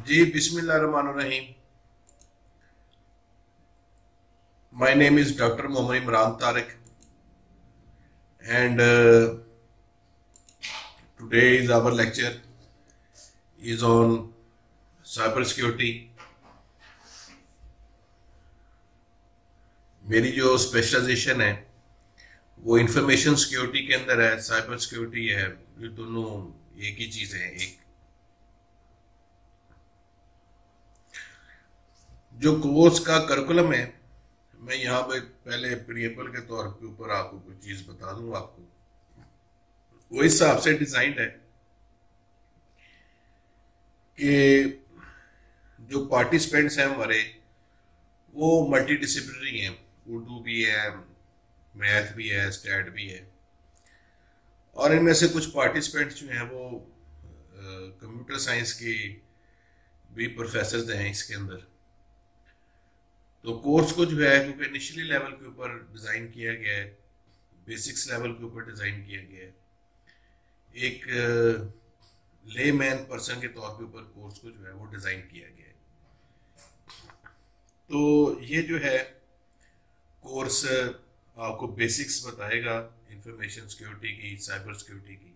जी बिस्मिल्लाहिर्रहमानिर्रहीम। My name is Dr. Mohammad Imran Tariq, and today is our lecture is on cyber security. मेरी जो specialisation है वो information security के अंदर है, साइबर सिक्योरिटी है। ये दोनों एक ही चीज है। एक जो कोर्स का करिकुलम है, मैं यहाँ पे पहले प्रियपल के तौर के ऊपर आपको कुछ चीज बता दूंगा। आपको वो इस हिसाब से डिजाइंड है कि जो पार्टिसिपेंट्स हैं हमारे वो मल्टी डिसिप्लिनरी हैं। उर्दू भी है, मैथ भी है, स्टैट भी है, और इनमें से कुछ पार्टिसिपेंट्स जो हैं वो कंप्यूटर साइंस के भी प्रोफेसर्स हैं इसके अंदर। तो कोर्स को जो है, क्योंकि इनिशियली लेवल के ऊपर डिज़ाइन किया गया है, बेसिक्स लेवल के ऊपर डिज़ाइन किया गया है, एक ले मैन पर्सन के तौर के ऊपर कोर्स को जो है वो डिज़ाइन किया गया है। तो ये जो है कोर्स आपको बेसिक्स बताएगा इंफॉर्मेशन सिक्योरिटी की, साइबर सिक्योरिटी की।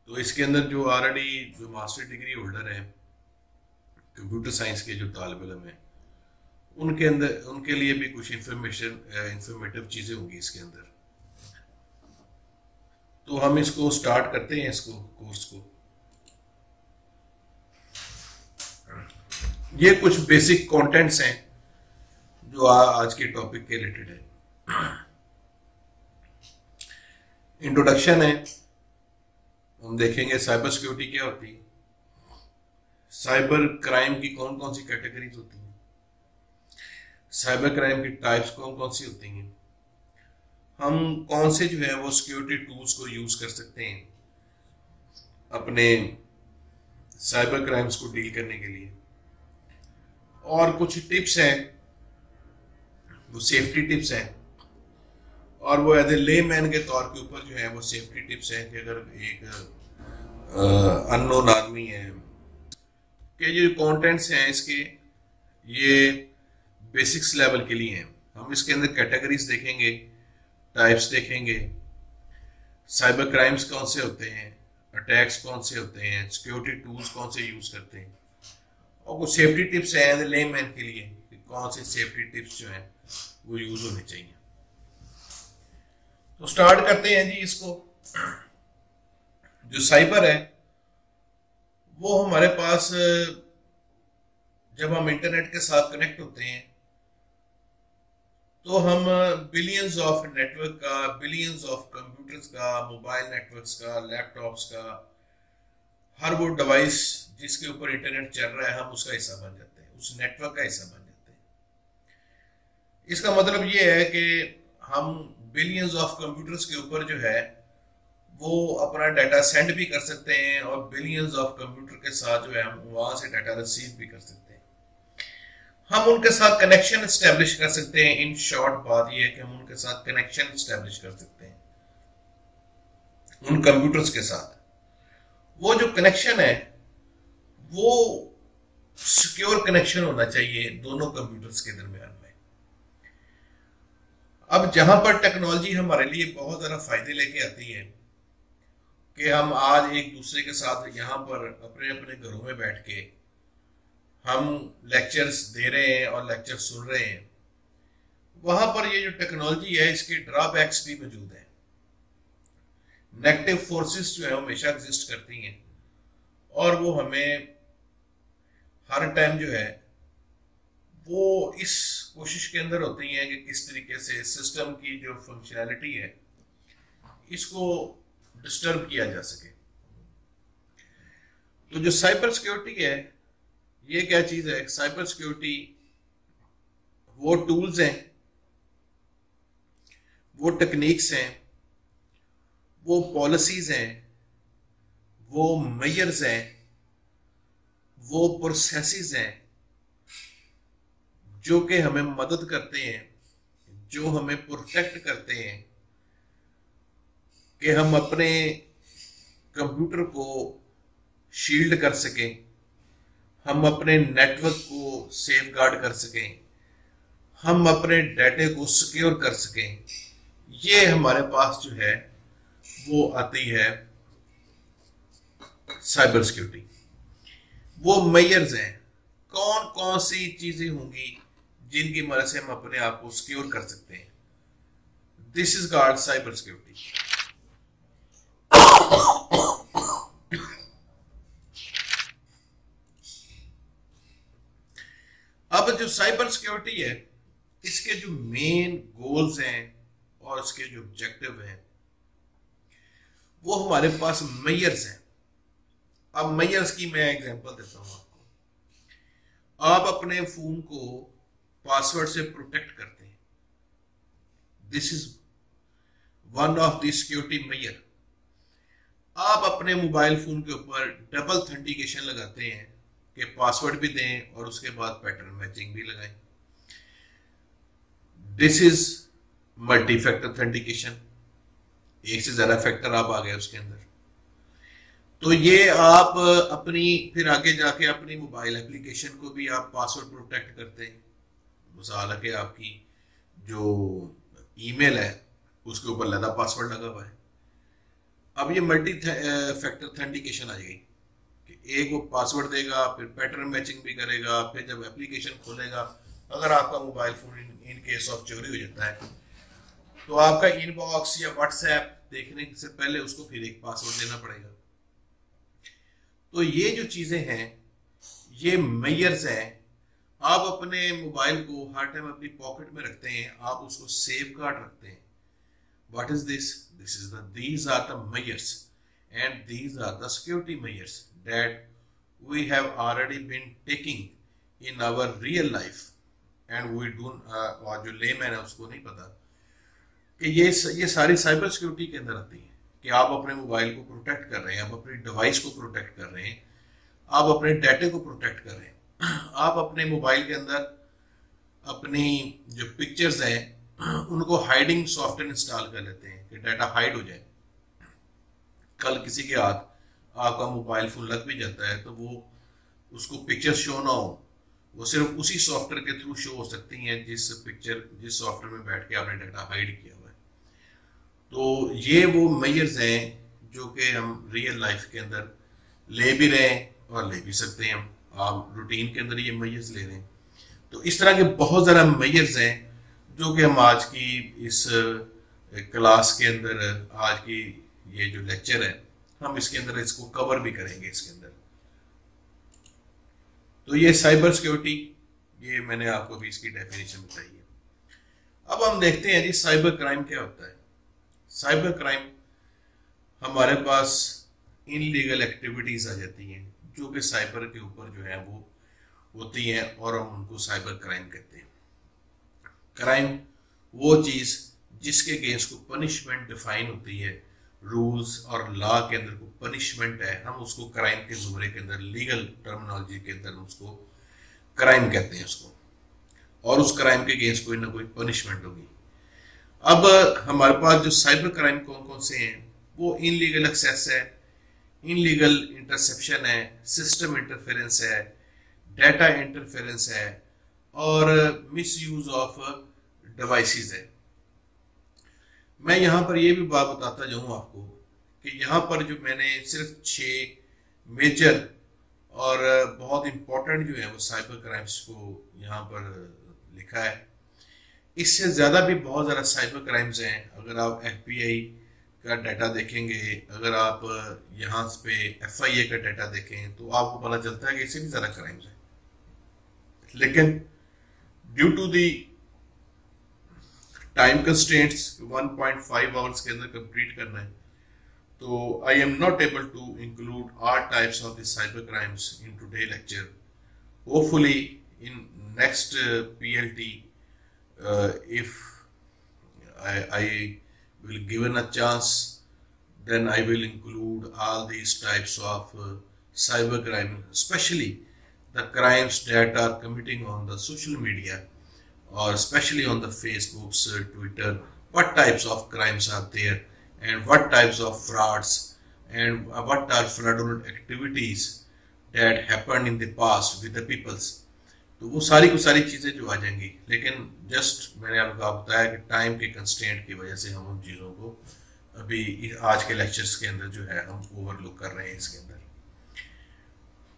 तो इसके अंदर जो ऑलरेडी जो मास्टर डिग्री होल्डर हैं कंप्यूटर साइंस के जो तालिब इल्म हैं, उनके अंदर उनके लिए भी कुछ इंफॉर्मेटिव चीजें होंगी इसके अंदर। तो हम इसको स्टार्ट करते हैं, इसको कोर्स को। ये कुछ बेसिक कंटेंट्स हैं जो आज के टॉपिक के रिलेटेड है। इंट्रोडक्शन है, हम देखेंगे साइबर सिक्योरिटी क्या होती है, साइबर क्राइम की कौन कौन सी कैटेगरीज होती हैं, साइबर क्राइम की टाइप्स कौन कौन सी होती हैं, हम कौन से जो है वो सिक्योरिटी टूल्स को यूज कर सकते हैं अपने साइबर क्राइम्स को डील करने के लिए, और कुछ टिप्स हैं, वो सेफ्टी टिप्स हैं, और वो एज ए ले मैन के तौर के ऊपर जो है वो सेफ्टी टिप्स हैं कि अगर एक अननोन आदमी है कि जो कंटेंट्स हैं इसके ये बेसिक्स लेवल के लिए हैं। हम इसके अंदर कैटेगरीज देखेंगे, टाइप्स देखेंगे, साइबर क्राइम्स कौन से होते हैं, अटैक्स कौन से होते हैं, सिक्योरिटी टूल्स कौन से यूज करते हैं, और कुछ सेफ्टी टिप्स हैं एज ए ले मैन के लिए कि कौन से सेफ्टी टिप्स जो हैं वो यूज होने चाहिए। तो स्टार्ट करते हैं जी इसको। जो साइबर है वो हमारे पास जब हम इंटरनेट के साथ कनेक्ट होते हैं तो हम बिलियंस ऑफ नेटवर्क का, बिलियंस ऑफ कंप्यूटर्स का, मोबाइल नेटवर्क्स का, लैपटॉप्स का, हर वो डिवाइस जिसके ऊपर इंटरनेट चल रहा है हम उसका हिस्सा बन जाते हैं, उस नेटवर्क का हिस्सा बन जाते हैं। इसका मतलब ये है कि हम बिलियंस ऑफ कंप्यूटर्स के ऊपर जो है वो अपना डाटा सेंड भी कर सकते हैं, और बिलियंस ऑफ कंप्यूटर के साथ जो है हम वहां से डाटा रिसीव भी कर सकते हैं। हम उनके साथ कनेक्शन एस्टेब्लिश कर सकते हैं। इन शॉर्ट बात यह है कि हम उनके साथ कनेक्शन एस्टेब्लिश कर सकते हैं उन कंप्यूटर्स के साथ। वो जो कनेक्शन है वो सिक्योर कनेक्शन होना चाहिए दोनों कंप्यूटर्स के दरमियान में। अब जहां पर टेक्नोलॉजी हमारे लिए बहुत ज्यादा फायदे लेके आती है कि हम आज एक दूसरे के साथ यहाँ पर अपने अपने घरों में बैठ के हम लेक्चर्स दे रहे हैं और लेक्चर सुन रहे हैं, वहां पर ये जो टेक्नोलॉजी है इसके ड्रॉबैक्स भी मौजूद हैं। नेगेटिव फोर्सेस जो है हमेशा एग्जिस्ट करती हैं, और वो हमें हर टाइम जो है वो इस कोशिश के अंदर होती हैं कि किस तरीके से सिस्टम की जो फंक्शनैलिटी है इसको डिस्टर्ब किया जा सके। तो जो साइबर सिक्योरिटी है ये क्या चीज है? साइबर सिक्योरिटी वो टूल्स हैं, वो टेक्निक्स हैं, वो पॉलिसीज हैं, वो मेजर्स हैं, वो प्रोसेसेस हैं जो कि हमें मदद करते हैं, जो हमें प्रोटेक्ट करते हैं कि हम अपने कंप्यूटर को शील्ड कर सकें, हम अपने नेटवर्क को सेफ गार्ड कर सकें, हम अपने डाटे को सिक्योर कर सकें, ये हमारे पास जो है वो आती है साइबर सिक्योरिटी। वो मेजर्स हैं, कौन कौन सी चीजें होंगी जिनकी मदद से हम अपने आप को सिक्योर कर सकते हैं। This is called cyber security. अब जो साइबर सिक्योरिटी है, इसके जो मेन गोल्स हैं और इसके जो ऑब्जेक्टिव हैं, वो हमारे पास मेजर्स हैं। अब मेजर्स की मैं एग्जांपल देता हूं आपको। आप अपने फोन को पासवर्ड से प्रोटेक्ट करते हैं, this is one of the security measure. आप अपने मोबाइल फोन के ऊपर डबल ऑथेंटिकेशन लगाते हैं कि पासवर्ड भी दें और उसके बाद पैटर्न मैचिंग भी लगाएं, this is multi factor authentication. एक से ज्यादा फैक्टर आप आ गए उसके अंदर। तो ये आप अपनी फिर आगे जाके अपनी मोबाइल एप्लीकेशन को भी आप पासवर्ड प्रोटेक्ट करते हैं। मिसाल है कि आपकी जो ईमेल है उसके ऊपर लदा पासवर्ड लगा हुआ है। अब ये मल्टी फैक्टर ऑथेंटिकेशन आ जाएगी कि एक वो पासवर्ड देगा, फिर पैटर्न मैचिंग भी करेगा, फिर जब एप्लीकेशन खोलेगा, अगर आपका mobile phone in case of चोरी हो जाता है तो आपका इनबॉक्स या व्हाट्सएप देखने से पहले उसको फिर एक पासवर्ड देना पड़ेगा। तो ये जो चीजें हैं ये मेजर्स हैं। आप अपने मोबाइल को हर टाइम अपनी पॉकेट में रखते हैं, आप उसको सेफ गार्ड रखते हैं। What is this? This is these are the measures and these are the security measures that we have already been taking in our real life and we don't, और जो layman है उसको नहीं पता कि ये सारी साइबर सिक्योरिटी के अंदर आती है कि आप अपने मोबाइल को प्रोटेक्ट कर रहे हैं, आप अपनी डिवाइस को प्रोटेक्ट कर रहे हैं, आप अपने डाटे को प्रोटेक्ट कर रहे हैं। आप अपने मोबाइल के अंदर अपनी जो पिक्चर्स हैं उनको हाइडिंग सॉफ्टवेयर इंस्टॉल कर लेते हैं कि डाटा हाइड हो जाए। कल किसी के हाथ आपका मोबाइल फोन लग भी जाता है तो वो उसको पिक्चर शो ना हो, वो सिर्फ उसी सॉफ्टवेयर के थ्रू शो हो सकती हैं जिस सॉफ्टवेयर में बैठ के आपने डाटा हाइड किया हुआ है। तो ये वो मेजर्स हैं जो कि हम रियल लाइफ के अंदर ले भी रहे हैं और ले भी सकते हैं। आप रूटीन के अंदर ये मेजर्स ले रहे हैं। तो इस तरह के बहुत ज़्यादा मेजर्स हैं जो कि हम आज की इस क्लास के अंदर, आज की ये जो लेक्चर है, हम इसके अंदर इसको कवर भी करेंगे इसके अंदर। तो ये साइबर सिक्योरिटी, ये मैंने आपको भी इसकी डेफिनेशन बताई है। अब हम देखते हैं जी साइबर क्राइम क्या होता है। साइबर क्राइम हमारे पास इनलीगल एक्टिविटीज आ जाती हैं जो कि साइबर के ऊपर जो है वो होती हैं और हम उनको साइबर क्राइम कहते हैं। क्राइम वो चीज जिसके अगेंस्ट को पनिशमेंट डिफाइन होती है, रूल्स और लॉ के अंदर को पनिशमेंट है, हम उसको क्राइम के जुमरे के अंदर, लीगल टर्मिनोलॉजी के अंदर उसको क्राइम कहते हैं उसको, और उस क्राइम के अगेंस्ट कोई ना कोई पनिशमेंट होगी। अब हमारे पास जो साइबर क्राइम कौन कौन से हैं, वो इनलीगल एक्सेस है, इनलीगल इंटरसेप्शन है, सिस्टम इंटरफेरेंस है, डाटा इंटरफेरेंस है और मिस यूज ऑफ डिवाइसेस है। मैं यहाँ पर ये भी बात बताता जाऊँ आपको कि यहाँ पर जो मैंने सिर्फ 6 मेजर और बहुत इंपॉर्टेंट जो है वो साइबर क्राइम्स को यहाँ पर लिखा है। इससे ज़्यादा भी बहुत ज़्यादा साइबर क्राइम्स हैं। अगर आप FBI का डाटा देखेंगे, अगर आप यहाँ पे FIA का डाटा देखें तो आपको पता चलता है कि इससे भी ज़्यादा क्राइम्स हैं। लेकिन due to the time constraints 1.5 hours के अंदर कंप्लीट करना है, तो I am not able to include all types of this cyber crimes in today lecture. Hopefully in next PLT if I will given a chance, then I will include all these types of cyber crime, especially the crimes that are committing on the social media or especially on the Facebooks, Twitter. What types of crimes are there and what types of frauds and what are fraudulent activities that happened in the past with the peoples, तो वो सारी की सारी चीज़ें जो आ जाएंगी। लेकिन just मैंने आपको बताया कि टाइम के कंस्ट्रेंट की वजह से हम उन चीज़ों को अभी आज के लेक्चर्स के अंदर जो है हम ओवरलुक कर रहे हैं इसके अंदर।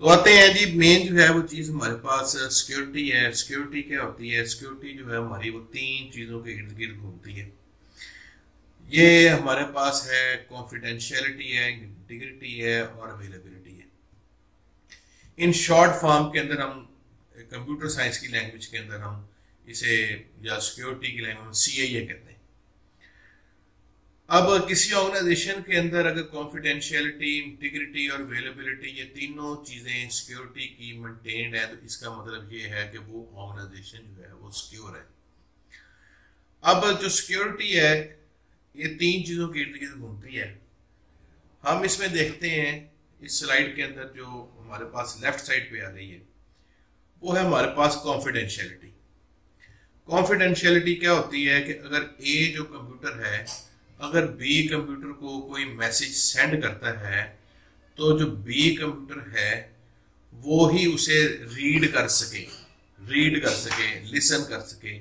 तो आते हैं जी, मेन जो है वो चीज़ हमारे पास सिक्योरिटी है। सिक्योरिटी क्या होती है? सिक्योरिटी जो है हमारी वो तीन चीज़ों के इर्द गिर्द घूमती है। ये हमारे पास है कॉन्फिडेंशियलिटी है, इंटीग्रिटी है और अवेलेबिलिटी है। इन शॉर्ट फॉर्म के अंदर हम कंप्यूटर साइंस की लैंग्वेज के अंदर हम इसे, या सिक्योरिटी की लैंग्वेज में CIA कहते हैं। अब किसी ऑर्गेनाइजेशन के अंदर अगर कॉन्फिडेंशियलिटी, इंटीग्रिटी और अवेलेबिलिटी ये तीनों चीजें सिक्योरिटी की मेंटेन्ड है, तो इसका मतलब ये है कि वो ऑर्गेनाइजेशन जो है वो सिक्योर है। अब जो सिक्योरिटी है ये तीन चीजों के इर्द गिर्द घूमती है। हम इसमें देखते हैं इस स्लाइड के अंदर जो हमारे पास लेफ्ट साइड पे आ रही है वो है हमारे पास कॉन्फिडेंशियलिटी। कॉन्फिडेंशियलिटी क्या होती है कि अगर A जो कंप्यूटर है, अगर B कंप्यूटर को कोई मैसेज सेंड करता है तो जो B कंप्यूटर है वो ही उसे रीड कर सके, लिसन कर सके।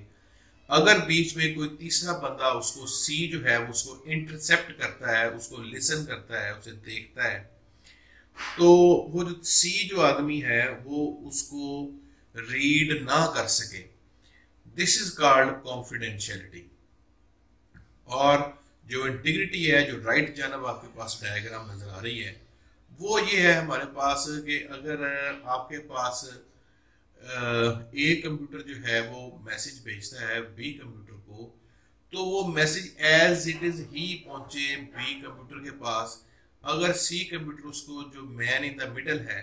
अगर बीच में कोई तीसरा बंदा उसको C जो है उसको इंटरसेप्ट करता है, उसको लिसन करता है, उसे देखता है, तो वो जो C जो आदमी है वो उसको रीड ना कर सके। This is called confidentiality. और जो इंटीग्रिटी है, जो राइट जानब आपके पास डायग्राम नजर आ रही है, वो ये है हमारे पास कि अगर आपके पास A कंप्यूटर जो है वो मैसेज भेजता है B कंप्यूटर को, तो वो मैसेज एज इट इज ही पहुंचे B कंप्यूटर के पास। अगर C कंप्यूटर उसको, जो मैन इन द मिडल है,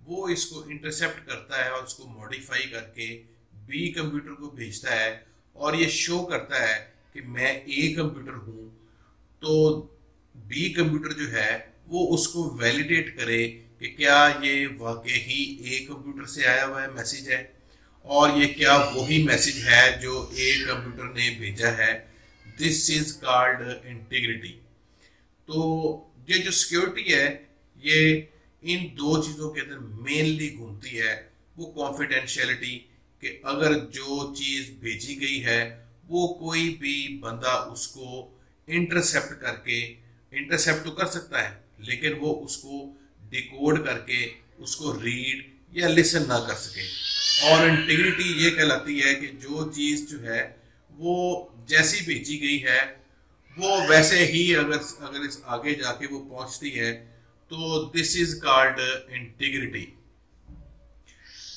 वो इसको इंटरसेप्ट करता है और उसको मॉडिफाई करके B कंप्यूटर को भेजता है और ये शो करता है कि मैं A कंप्यूटर हूं, तो B कंप्यूटर जो है वो उसको वैलिडेट करे कि क्या ये वाकई ही A कंप्यूटर से आया हुआ है मैसेज है, और ये क्या वही मैसेज है जो A कंप्यूटर ने भेजा है। This is called integrity. तो ये जो सिक्योरिटी है ये इन दो चीजों के अंदर मेनली घूमती है। वो कॉन्फिडेंशियलिटी कि अगर जो चीज भेजी गई है वो कोई भी बंदा उसको इंटरसेप्ट करके, इंटरसेप्ट तो कर सकता है लेकिन वो उसको डिकोड करके उसको रीड या लिसन ना कर सके। और इंटीग्रिटी ये कहलाती है कि जो चीज जो है वो जैसी भेजी गई है वो वैसे ही अगर इस आगे जाके वो पहुंचती है, तो दिस इज कॉल्ड इंटीग्रिटी।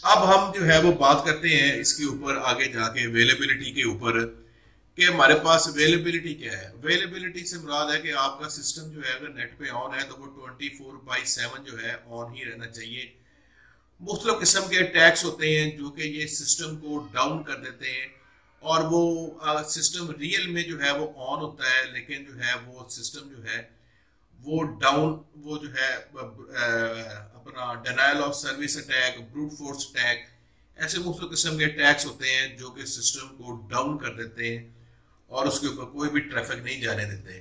अब हम जो है वो बात करते हैं इसके ऊपर आगे जाके अवेलेबिलिटी के ऊपर, कि हमारे पास अवेलेबिलिटी क्या है। अवेलेबिलिटी से मुराद है कि आपका सिस्टम जो है अगर नेट पे ऑन है तो वो 24/7 जो है ऑन ही रहना चाहिए। मुख्तलिफ किस्म के अटैक्स होते हैं जो कि ये सिस्टम को डाउन कर देते हैं, और वो सिस्टम रियल में जो है वो ऑन होता है लेकिन जो है वो सिस्टम जो है वो डाउन, वो जो है अपना denial of service attack, brute force attack, ऐसे मुख्तलिफ किस्म के अटैक्स होते हैं जो कि सिस्टम को डाउन कर देते हैं और उसके ऊपर कोई भी ट्रैफिक नहीं जाने देते।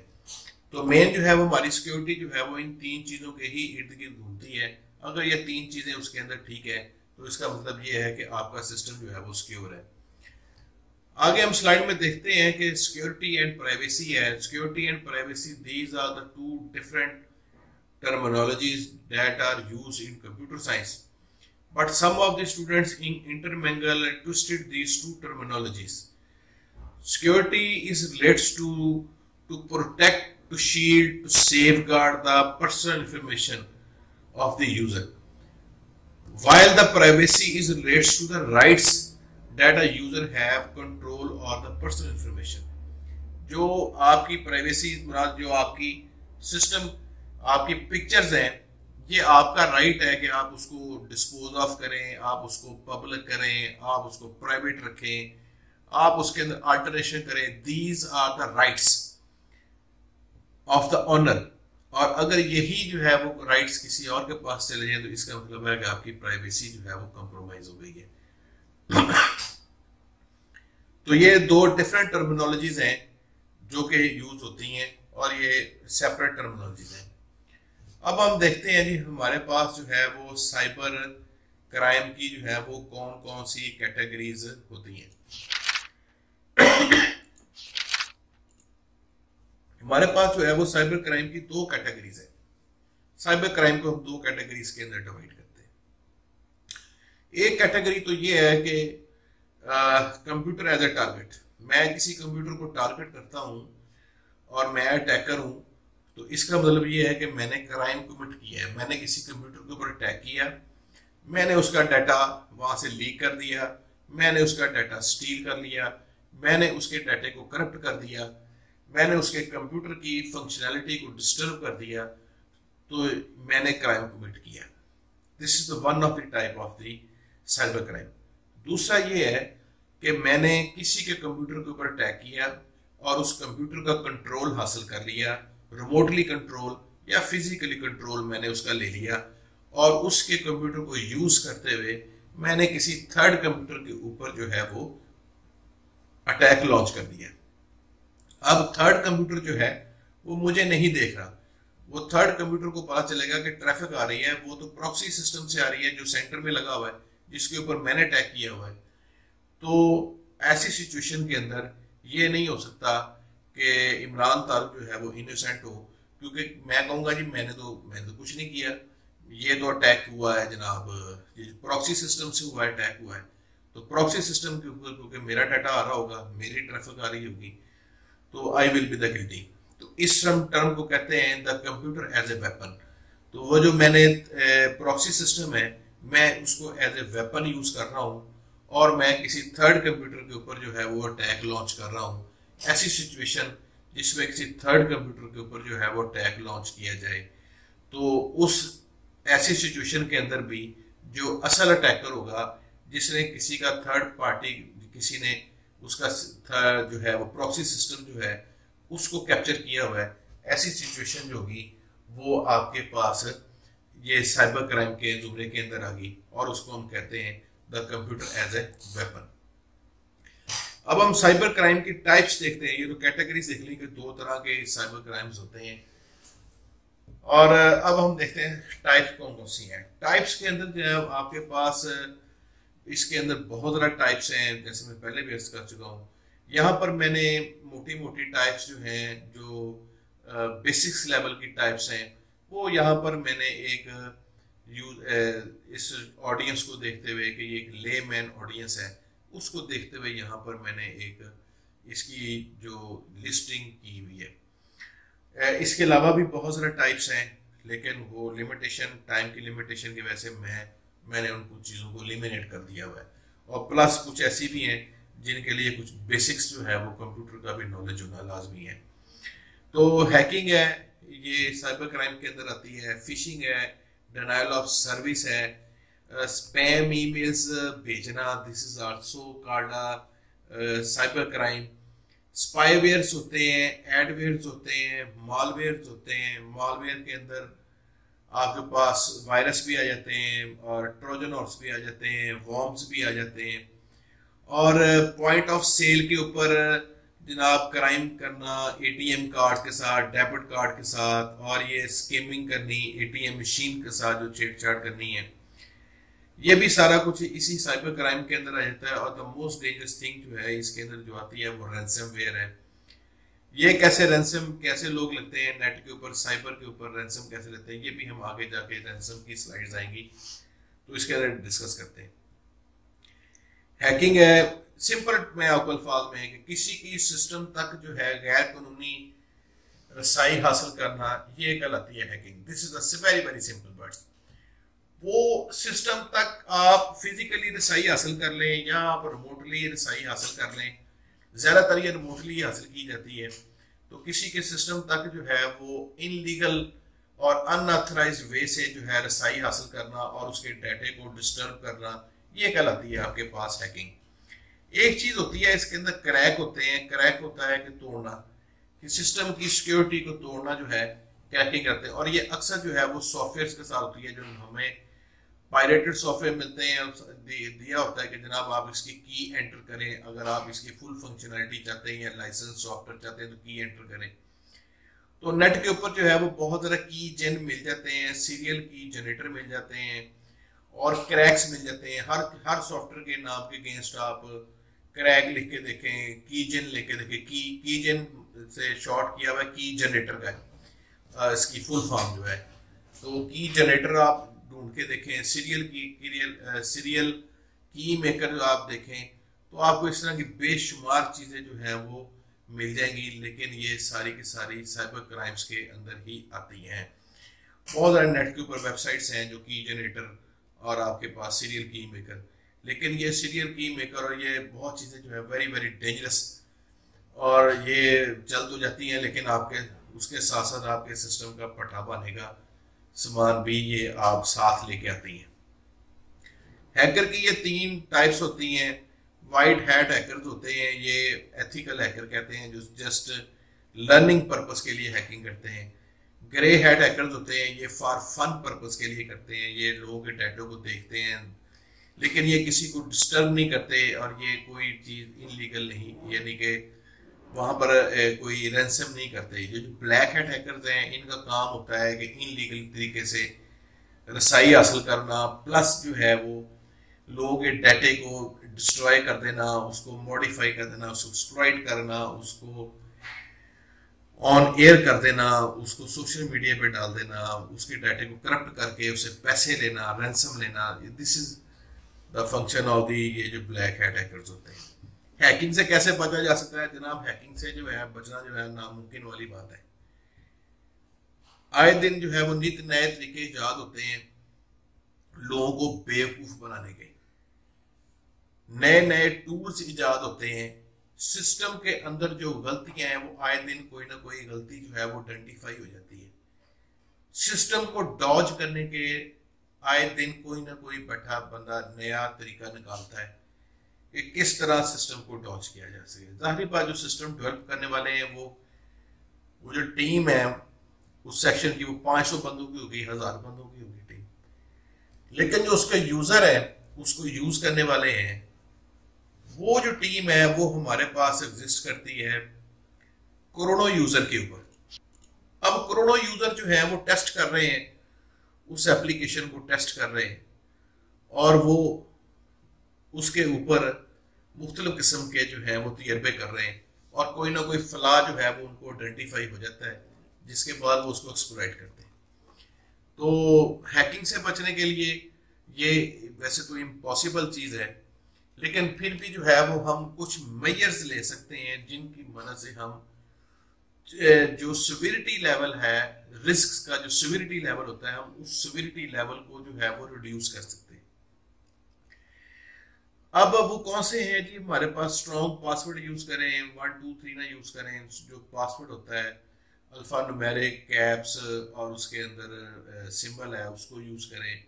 तो मेन जो है वो हमारी सिक्योरिटी जो है वो इन तीन चीजों के ही इर्द गिर्द घूमती है। अगर ये तीन चीजें उसके अंदर ठीक है तो इसका मतलब ये है कि आपका सिस्टम जो है वो सिक्योर है। आगे हम स्लाइड में देखते हैं कि सिक्योरिटी एंड प्राइवेसी है। Security and privacy, these are the two different terminologies that are used in computer science, but some of the students intermingle and twisted these two terminologies. Security is relates to protect, to shield, to safeguard the personal information of the user, while the privacy is relates to the rights that a user have control or the personal information. जो आपकी privacy मुराद जो आपकी system, आपकी pictures हैं, ये आपका right है कि आप उसको डिस्पोज ऑफ करें, आप उसको पब्लिक करें, आप उसको प्राइवेट रखें, आप उसके अंदर अल्टरेशन करें। These are the rights of the owner. और अगर यही जो है वो राइट्स किसी और के पास चले जाए तो इसका मतलब है कि आपकी प्राइवेसी जो है वो कंप्रोमाइज हो गई है। तो ये दो डिफरेंट टर्मिनोलॉजीज हैं जो कि यूज होती हैं और ये सेपरेट टर्मिनोलॉजीज हैं। अब हम देखते हैं जी हमारे पास जो है वो साइबर क्राइम की जो है वो कौन कौन सी कैटेगरीज होती हैं। हमारे पास जो है वो साइबर क्राइम की दो कैटेगरीज है। साइबर क्राइम को हम दो कैटेगरीज के अंदर डिवाइड करते हैं। एक कैटेगरी तो ये है कि कंप्यूटर एज ए टारगेट, मैं किसी कंप्यूटर को टारगेट करता हूं और मैं अटैकर हूं, तो इसका मतलब ये है कि मैंने क्राइम कमिट किया है, मैंने किसी कंप्यूटर के ऊपर अटैक किया, मैंने उसका डाटा वहां से लीक कर दिया, मैंने उसका डाटा स्टील कर लिया, मैंने उसके डाटे को करप्ट कर दिया, मैंने उसके कंप्यूटर की फंक्शनैलिटी को डिस्टर्ब कर दिया, तो मैंने क्राइम कमिट किया। This is the one of the type of the cyber crime. दूसरा ये है कि मैंने किसी के कंप्यूटर के ऊपर अटैक किया और उस कंप्यूटर का कंट्रोल हासिल कर लिया, रिमोटली कंट्रोल या फिजिकली कंट्रोल मैंने उसका ले लिया, और उसके कंप्यूटर को यूज करते हुए मैंने किसी थर्ड कंप्यूटर के ऊपर जो है वो अटैक लॉन्च कर दिया। अब थर्ड कंप्यूटर जो है वो मुझे नहीं देख रहा, वो थर्ड कंप्यूटर को पता चलेगा कि ट्रैफिक आ रही है, वो तो प्रॉक्सी सिस्टम से आ रही है जो सेंटर में लगा हुआ है, जिसके ऊपर मैंने अटैक किया हुआ है। तो ऐसी सिचुएशन के अंदर ये नहीं हो सकता कि इमरान तारिक जो है वो इनोसेंट हो, क्योंकि मैं कहूंगा जी मैंने तो कुछ नहीं किया, ये तो अटैक हुआ है जनाब, प्रॉक्सी सिस्टम से हुआ है, अटैक हुआ है, तो प्रॉक्सी सिस्टम के ऊपर क्योंकि मेरा डाटा आ रहा होगा, मेरी ट्रैफिक आ रही होगी, तो I will be the guilty. तो इस टर्म को कहते हैं the computer as a weapon. तो वो जो मैंने प्रॉक्सी सिस्टम है, मैं उसको एज ए वेपन यूज कर रहा हूँ और मैं किसी थर्ड कंप्यूटर के ऊपर जो है वो अटैक लॉन्च कर रहा हूँ। ऐसी सिचुएशन जिसमें किसी थर्ड कंप्यूटर के ऊपर जो है वो अटैक लॉन्च किया जाए, तो उस ऐसी सिचुएशन के अंदर भी जो असल अटैकर होगा, जिसने किसी का थर्ड पार्टी, किसी ने उसका जो है वो प्रॉक्सी सिस्टम जो है उसको कैप्चर किया हुआ है, ऐसी सिचुएशन जो होगी वो आपके पास ये साइबर क्राइम के जुमरे के अंदर आ गई, और उसको हम कहते हैं the computer as a weapon. अब हम साइबर क्राइम की टाइप्स देखते हैं। ये तो कैटेगरीज देख ली कि दो तरह के साइबर क्राइम्स होते हैं, और अब हम देखते हैं टाइप्स कौन कौन सी हैं। टाइप्स के अंदर जो है आपके पास इसके अंदर बहुत सारा टाइप्स हैं, जैसे मैं पहले भी अर्ज कर चुका हूँ। यहाँ पर मैंने मोटी मोटी टाइप्स जो हैं, जो बेसिक्स लेवल की टाइप्स हैं, वो यहाँ पर मैंने एक इस ऑडियंस को देखते हुए कि ये एक लेमैन ऑडियंस है, उसको देखते हुए यहाँ पर मैंने एक इसकी जो लिस्टिंग की हुई है। इसके अलावा भी बहुत सारे टाइप्स हैं, लेकिन वो लिमिटेशन, टाइम की लिमिटेशन की वजह से मैंने उन कुछ चीज़ों को एलिमिनेट कर दिया हुआ है, और प्लस कुछ ऐसी भी हैं जिनके लिए कुछ बेसिक्स जो है वो कंप्यूटर का भी नॉलेज होना लाजमी है। तो हैकिंग है, ये साइबर क्राइम के अंदर आती है। फिशिंग है, डिनायल ऑफ सर्विस है, स्पैम ईमेल्स भेजना, this is also called cyber crime. Spywares होते हैं, एडवेयर्स होते हैं, मालवेयर्स होते हैं। मालवेयर के अंदर आपके पास वायरस भी आ जाते हैं और ट्रोजन हॉर्स भी आ जाते हैं, वॉर्म्स भी आ जाते हैं। और पॉइंट ऑफ सेल के ऊपर जनाब क्राइम करना, एटीएम कार्ड के साथ, डेबिट कार्ड के साथ, और ये स्कीमिंग करनी एटीएम मशीन के साथ जो छेड़छाड़ करनी है, ये भी सारा कुछ इसी साइबर क्राइम के अंदर आ जाता है। और द मोस्ट डेंजरस थिंग जो है इसके अंदर जो आती है वो रैंसमवेयर है। ये कैसे लोग लेते हैं नेट के ऊपर, साइबर के ऊपर रैंसम कैसे लेते हैं, ये भी हम आगे जाके रैंसम की स्लाइड्स आएंगी तो इसके अंदर डिस्कस करते हैं। हैकिंग है, सिंपल में आपको अल्फाज में है कि किसी की सिस्टम तक जो है गैर कानूनी रसाई हासिल करना, ये कहलाती है hacking. This is a very very simple words. वो सिस्टम तक आप फिजिकली रसाई हासिल कर लें या आप रिमोटली रसाई हासिल कर लें, ज्यादातर ये रिमोटली हासिल की जाती है। तो किसी के सिस्टम तक जो है वो इनलीगल और अनऑथराइज्ड वे से जो है रसाई हासिल करना और उसके डाटे को डिस्टर्ब करना, ये कहलाती है आपके पास हैकिंग। एक चीज होती है इसके अंदर क्रैक होते हैं। क्रैक होता है कि तोड़ना, कि सिस्टम की सिक्योरिटी को तोड़ना जो है क्रैकिंग करते हैं, और ये अक्सर जो है वो सॉफ्टवेयर के साथ होती है। जो हमें पायरेटेड सॉफ्टवेयर मिलते हैं, दिया होता है कि जनाब आप इसकी की एंटर करें, अगर आप इसकी फुल फंक्शनैलिटी चाहते हैं या लाइसेंस सॉफ्टवेयर चाहते हैं तो की एंटर करें। तो नेट के ऊपर जो है वो बहुत ज़्यादा की जेन मिल जाते हैं, सीरियल की जनरेटर मिल जाते हैं और क्रैक्स मिल जाते हैं। हर सॉफ्टवेयर के नाम के अगेंस्ट आप क्रैक लिख के देखें, की जेन लिख के देखें। की जेन से शॉर्ट किया हुआ की जनरेटर का है, इसकी फुल फॉर्म जो है। तो की जनरेटर आप ढूंढ के देखें, सीरियल की मेकर जो आप देखें, तो आपको इस तरह की बेशुमार चीज़ें जो हैं वो मिल जाएंगी। लेकिन ये सारी की सारी साइबर क्राइम्स के अंदर ही आती हैं। बहुत सारे नेट के ऊपर वेबसाइट्स हैं जो की जनरेटर और आपके पास सीरियल की मेकर, लेकिन ये सीरियल की मेकर और ये बहुत चीज़ें जो है वेरी वेरी डेंजरस, और ये चल तो जाती हैं लेकिन आपके उसके साथ साथ आपके सिस्टम का पट्टा बांधने का सामान भी ये आप साथ लेके आती हैं। हैकर की ये 3 टाइप्स होती हैं। वाइट हैट हैकर्स होते हैं, ये एथिकल हैकर कहते हैं, जो जस्ट लर्निंग पर्पस के लिए हैकिंग करते हैं। ग्रे हैट हैकर्स होते हैं, ये फॉर फन पर्पस के लिए करते हैं, ये लोगों के डाटा को देखते हैं लेकिन ये किसी को डिस्टर्ब नहीं करते और ये कोई चीज़ इनलीगल नहीं, यानी कि वहाँ पर कोई रैंसम नहीं करते। ये जो ब्लैक हैट हैकर्स हैं, इनका काम होता है कि इनलीगल तरीके से रसाई हासिल करना, प्लस जो है वो लोगों के डाटे को डिस्ट्रॉय कर देना, उसको मॉडिफाई कर देना, उसको एक्सप्लॉइट करना, उसको ऑन एयर कर देना, उसको सोशल मीडिया पे डाल देना, उसके डाटे को करप्ट करके उसे पैसे लेना, रैंसम लेना। This is the function of the ये जो ब्लैक हैट हैकर्स होते हैं। हैकिंग से कैसे बचा जा सकता है जनाब? हैकिंग से जो है बचना जो है नामुमकिन वाली बात है। आए दिन जो है वो नित नए तरीके ईजाद होते हैं लोगों को बेवकूफ बनाने के, नए नए टूल्स ईजाद होते हैं। सिस्टम के अंदर जो गलतियां हैं वो आए दिन कोई ना कोई गलती जो है वो आइडेंटिफाई हो जाती है। सिस्टम को डॉज करने के आए दिन कोई ना कोई बैठा बंदा नया तरीका निकालता है कि किस तरह सिस्टम को डॉज किया जा सके। जाहिर बात, जो सिस्टम डेवलप करने वाले हैं वो जो टीम है उस सेक्शन की, वो 500 बंदों की होगी, 1000 बंदों की होगी टीम, लेकिन जो उसका यूजर है, उसको यूज करने वाले हैं, वो जो टीम है वो हमारे पास एग्जिस्ट करती है करोड़ों यूजर के ऊपर। अब करोड़ों यूजर जो है वो टेस्ट कर रहे हैं, उस एप्लीकेशन को टेस्ट कर रहे हैं और वो उसके ऊपर मुख्तलिफ किस्म के जो है वो तजर्बे कर रहे हैं और कोई ना कोई फला जो है वो उनको आइडेंटिफाई हो जाता है, जिसके बाद वो उसको एक्सप्लॉइट करते हैं। तो हैकिंग से बचने के लिए ये वैसे तो इम्पॉसिबल चीज़ है, लेकिन फिर भी जो है वो हम कुछ मेजर्स ले सकते हैं जिनकी मदद से हम जो सिविरिटी लेवल है, रिस्क का जो सिविरिटी लेवल होता है, हम उस सिविरिटी लेवल को जो है वो रिड्यूस कर सकते हैं। अब वो कौन से हैं जी? हमारे पास स्ट्रॉन्ग पासवर्ड यूज करें, 1 2 3 ना यूज करें। जो पासवर्ड होता है अल्फा न्यूमेरिक कैप्स और उसके अंदर सिंबल है, उसको यूज करें।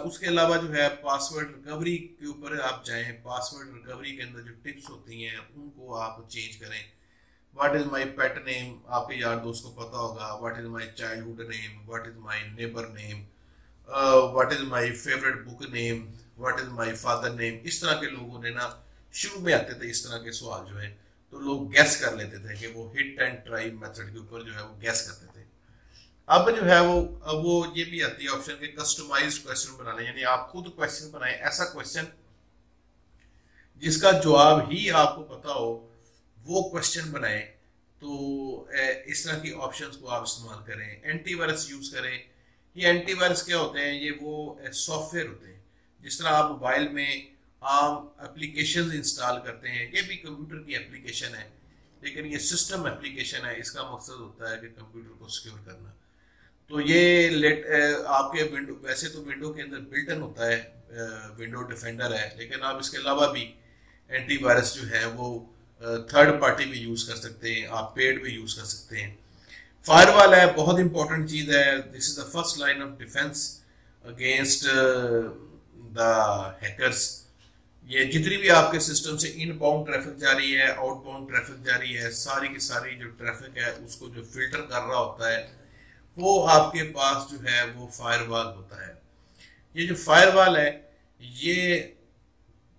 उसके अलावा जो है पासवर्ड रिकवरी के ऊपर आप जाएं, पासवर्ड रिकवरी के अंदर जो टिप्स होती हैं उनको आप चेंज करें। What is my pet name, आपके यार दोस्त को पता होगा। What is my childhood name, what is my neighbour name, what is my favourite book name, what is my father name. इस तरह के लोगों ने ना शुरू में आते थे इस तरह के सवाल जो है, तो लोग गैस कर लेते थे कि वो हिट एंड ट्राई मेथड के ऊपर जो है वो गैस करते थे। अब जो है वो ये भी आती है ऑप्शन के कस्टमाइज्ड क्वेश्चन बनाने, यानी आप खुद क्वेश्चन बनाएं, ऐसा क्वेश्चन जिसका जवाब ही आपको पता हो, वो क्वेश्चन बनाएं। तो इस तरह की ऑप्शंस को आप इस्तेमाल करें। एंटीवायरस यूज करें। ये एंटीवायरस क्या होते हैं? ये वो सॉफ्टवेयर होते हैं जिस तरह आप मोबाइल में आम एप्लीकेशन इंस्टॉल करते हैं, ये भी कंप्यूटर की एप्लीकेशन है, लेकिन ये सिस्टम एप्लीकेशन है। इसका मकसद होता है कि कंप्यूटर को सिक्योर करना। तो ये आपके विंडो, वैसे तो विंडो के अंदर बिल्ट इन होता है, विंडो डिफेंडर है, लेकिन आप इसके अलावा भी एंटीवायरस जो है वो थर्ड पार्टी भी यूज कर सकते हैं, आप पेड भी यूज कर सकते हैं। फायरवॉल है, बहुत इंपॉर्टेंट चीज है। This is the first line of defence against the hackers. ये जितनी भी आपके सिस्टम से इनबाउंड ट्रैफिक जा रही है, आउटबाउंड ट्रैफिक जा रही है, सारी की सारी जो ट्रैफिक है उसको जो फिल्टर कर रहा होता है वो आपके पास जो है वो फायरवॉल होता है। ये जो फायरवॉल है ये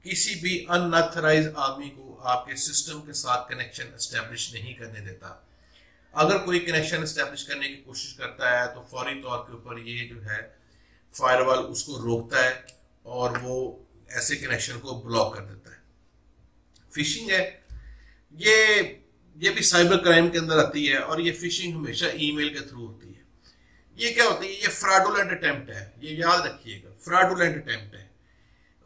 किसी भी अनऑथराइज्ड आदमी को आपके सिस्टम के साथ कनेक्शन एस्टेब्लिश नहीं करने देता। अगर कोई कनेक्शन एस्टेब्लिश करने की कोशिश करता है तो फौरी तौर के ऊपर ये जो है फायरवॉल उसको रोकता है और वो ऐसे कनेक्शन को ब्लॉक कर देता है। फिशिंग है, ये भी साइबर क्राइम के अंदर आती है और ये फिशिंग हमेशा ईमेल के थ्रू होती है। ये क्या होती है, ये फ्रॉडुलेंट अटेम्प्ट है, ये याद रखिएगा, फ्रॉडुलेंट अटेम्प्ट है।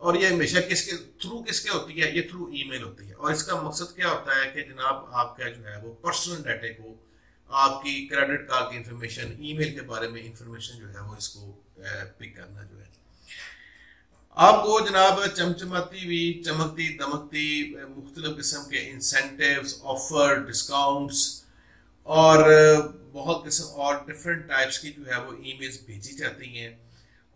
और ये हमेशा किसके होती है, ये थ्रू ईमेल होती है। और इसका मकसद क्या होता है कि जनाब आपका जो है वो पर्सनल डाटा को, आपकी क्रेडिट कार्ड की इंफॉर्मेशन, ईमेल के बारे में इंफॉर्मेशन जो है वो इसको पिक करना जो है। आपको जनाब चमचमाती हुई, चमकती दमकती मुख्तलिफ किस्म के इंसेंटिव्स, ऑफर, डिस्काउंट्स और बहुत किस्म और डिफरेंट टाइप्स की जो है वो ईमेल्स भेजी जाती हैं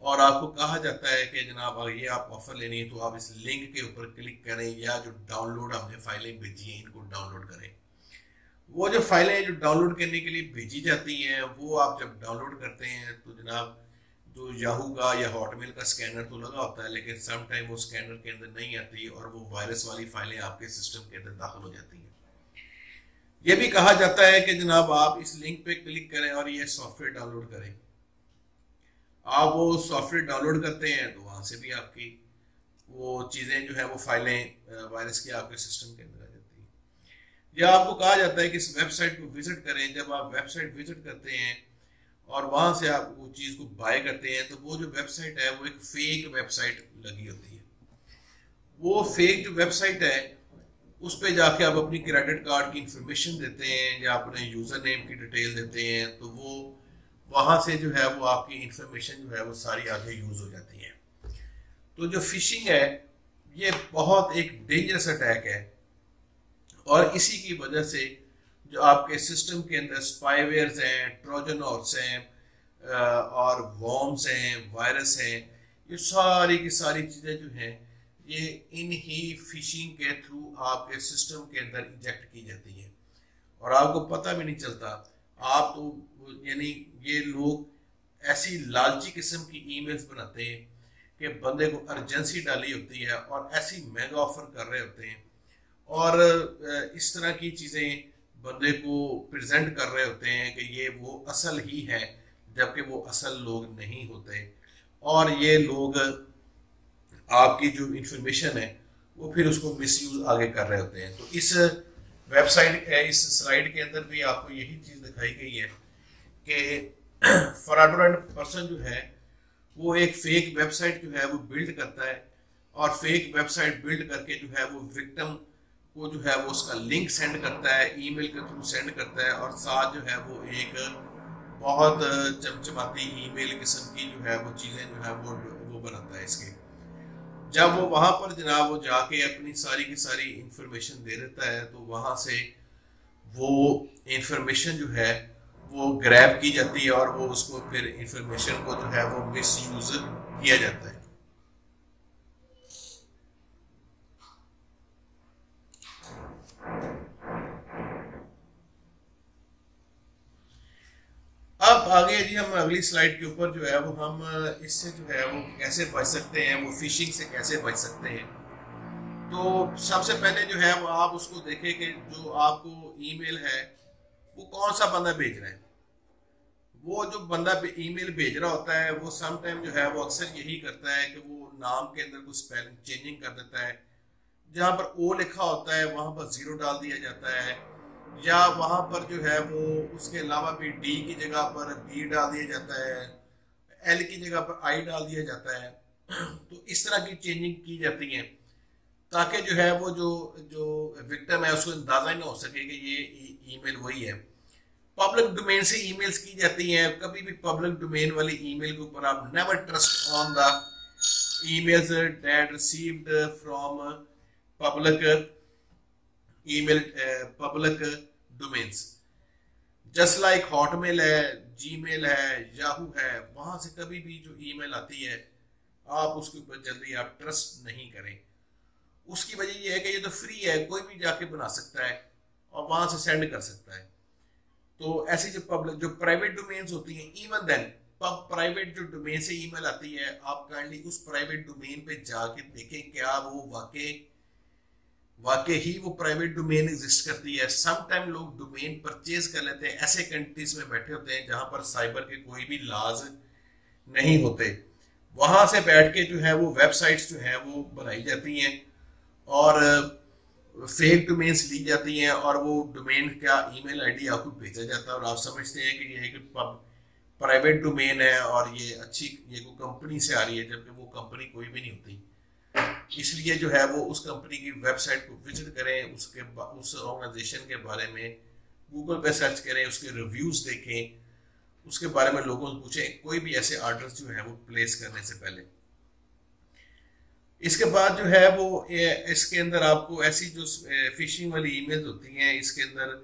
और आपको कहा जाता है कि जनाब अगर ये आप ऑफर लेनी है तो आप इस लिंक के ऊपर क्लिक करें या जो डाउनलोड हमने फाइलें भेजी हैं इनको डाउनलोड करें। वो जो फाइलें जो डाउनलोड करने के लिए भेजी जाती हैं वो आप जब डाउनलोड करते हैं तो जनाब जो याहू का या हॉटमेल का स्कैनर तो लगा होता है, लेकिन सम टाइम वो स्कैनर के अंदर नहीं आती और वो वायरस वाली फाइलें आपके सिस्टम के अंदर दाखिल हो जाती हैं। ये भी कहा जाता है कि जनाब आप इस लिंक पे क्लिक करें और ये सॉफ्टवेयर डाउनलोड करें। आप वो सॉफ्टवेयर डाउनलोड करते हैं तो वहां से भी आपकी वो चीजें जो है वो फाइलें वायरस की आपके सिस्टम के अंदर आ जाती है। या आपको कहा जाता है कि इस वेबसाइट को विजिट करें। जब आप वेबसाइट विजिट करते हैं और वहां से आप वो चीज को बाय करते हैं तो वो जो वेबसाइट है वो एक फेक वेबसाइट लगी होती है। वो फेक जो वेबसाइट है उस पे जाके आप अपनी क्रेडिट कार्ड की इंफॉर्मेशन देते हैं या अपने यूजर नेम की डिटेल देते हैं तो वो वहां से जो है वो आपकी इंफॉर्मेशन जो है वो सारी आगे यूज हो जाती है। तो जो फिशिंग है ये बहुत एक डेंजरस अटैक है और इसी की वजह से जो आपके सिस्टम के अंदर स्पाईवेयर्स हैं, ट्रोजन हॉर्स हैं और वॉर्म्स हैं, वायरस हैं, ये सारी की सारी चीज़ें जो हैं ये इन ही फिशिंग के थ्रू आपके सिस्टम के अंदर इंजेक्ट की जाती हैं और आपको पता भी नहीं चलता। आप तो यानी ये लोग ऐसी लालची किस्म की ईमेल्स बनाते हैं कि बंदे को अर्जेंसी डाली होती है और ऐसी मेगा ऑफर कर रहे होते हैं और इस तरह की चीज़ें बंदे को प्रेजेंट कर रहे होते हैं कि ये वो असल ही है, जबकि वो असल लोग नहीं होते और ये लोग आपकी जो इंफॉर्मेशन है वो फिर उसको मिसयूज आगे कर रहे होते हैं। तो इस वेबसाइट, इस स्लाइड के अंदर भी आपको यही चीज़ दिखाई गई है कि फ्रॉडुलेंट पर्सन जो है वो एक फेक वेबसाइट जो है वो बिल्ड करता है और फेक वेबसाइट बिल्ड करके जो है वो विक्टिम को जो है वो उसका लिंक सेंड करता है, ईमेल के थ्रू सेंड करता है और साथ जो है वो एक बहुत चमचमाती ईमेल किस्म की जो है वो चीज़ें जो है वो बनाता है इसके। जब वो वहाँ पर जनाब वो जाके अपनी सारी की सारी इंफॉर्मेशन दे देता है तो वहाँ से वो इंफॉर्मेशन जो है वो ग्रैब की जाती है और वो उसको फिर इंफॉर्मेशन को जो है वो मिसयूज किया जाता है। अब आगे जी हम अगली स्लाइड के ऊपर जो है वो हम इससे जो है वो कैसे बच सकते हैं, वो फिशिंग से कैसे बच सकते हैं। तो सबसे पहले जो है वो आप उसको देखें कि जो आपको ईमेल है वो कौन सा बंदा भेज रहा है। वो जो बंदा ईमेल भेज रहा होता है वो सम टाइम जो है वो अक्सर यही करता है कि वो नाम के अंदर कुछ स्पेलिंग चेंजिंग कर देता है। जहाँ पर ओ लिखा होता है वहां पर 0 डाल दिया जाता है या वहां पर जो है वो उसके अलावा भी डी की जगह पर बी डाल दिया जाता है, एल की जगह पर आई डाल दिया जाता है। तो इस तरह की चेंजिंग की जाती है ताकि जो है वो जो विक्टिम है उसको अंदाजा ही ना हो सके कि ये ईमेल वही है। पब्लिक डोमेन से ईमेल्स की जाती हैं। कभी भी पब्लिक डोमेन वाली ईमेल के ऊपर आप never trust on the emails that received from public email public domains. Just like Hotmail है, जीमेल है, याहू है, वहां से कभी भी जो ईमेल आती है आप उसके ऊपर जल्दी आप ट्रस्ट नहीं करें। उसकी वजह यह है कि ये तो फ्री है, कोई भी जाके बना सकता है और वहां से सेंड कर सकता है। तो ऐसी जो पब्लिक जो प्राइवेट डोमेन्स होती हैं, इवन देन प्राइवेट जो डोमेन से ईमेल आती है आप काइंडली उस प्राइवेट डोमेन पे जाके देखें क्या वो वाकई वाकई ही वो प्राइवेट डोमेन एग्जिस्ट करती है। सम टाइम लोग डोमेन परचेज कर लेते हैं, ऐसे कंट्रीज में बैठे होते हैं जहां पर साइबर के कोई भी लॉज नहीं होते, वहां से बैठ के जो है वो वेबसाइट्स जो है वो बनाई जाती हैं और फेक डोमेन्स ली जाती हैं और वो डोमेन का ईमेल आईडी आपको भेजा जाता है और आप समझते हैं कि ये एक प्राइवेट डोमेन है और ये अच्छी ये कोई कंपनी से आ रही है, जबकि वो कंपनी कोई भी नहीं होती। इसलिए जो है वो उस कंपनी की वेबसाइट को विजिट करें, उस ऑर्गेनाइजेशन के बारे में गूगल पे सर्च करें, उसके रिव्यूज देखें, उसके बारे में लोगों से पूछें कोई भी ऐसे ऑर्डर्स जो है वो प्लेस करने से पहले। इसके बाद जो है वो इसके अंदर आपको ऐसी जो फिशिंग वाली ईमेल्स होती हैं, इसके अंदर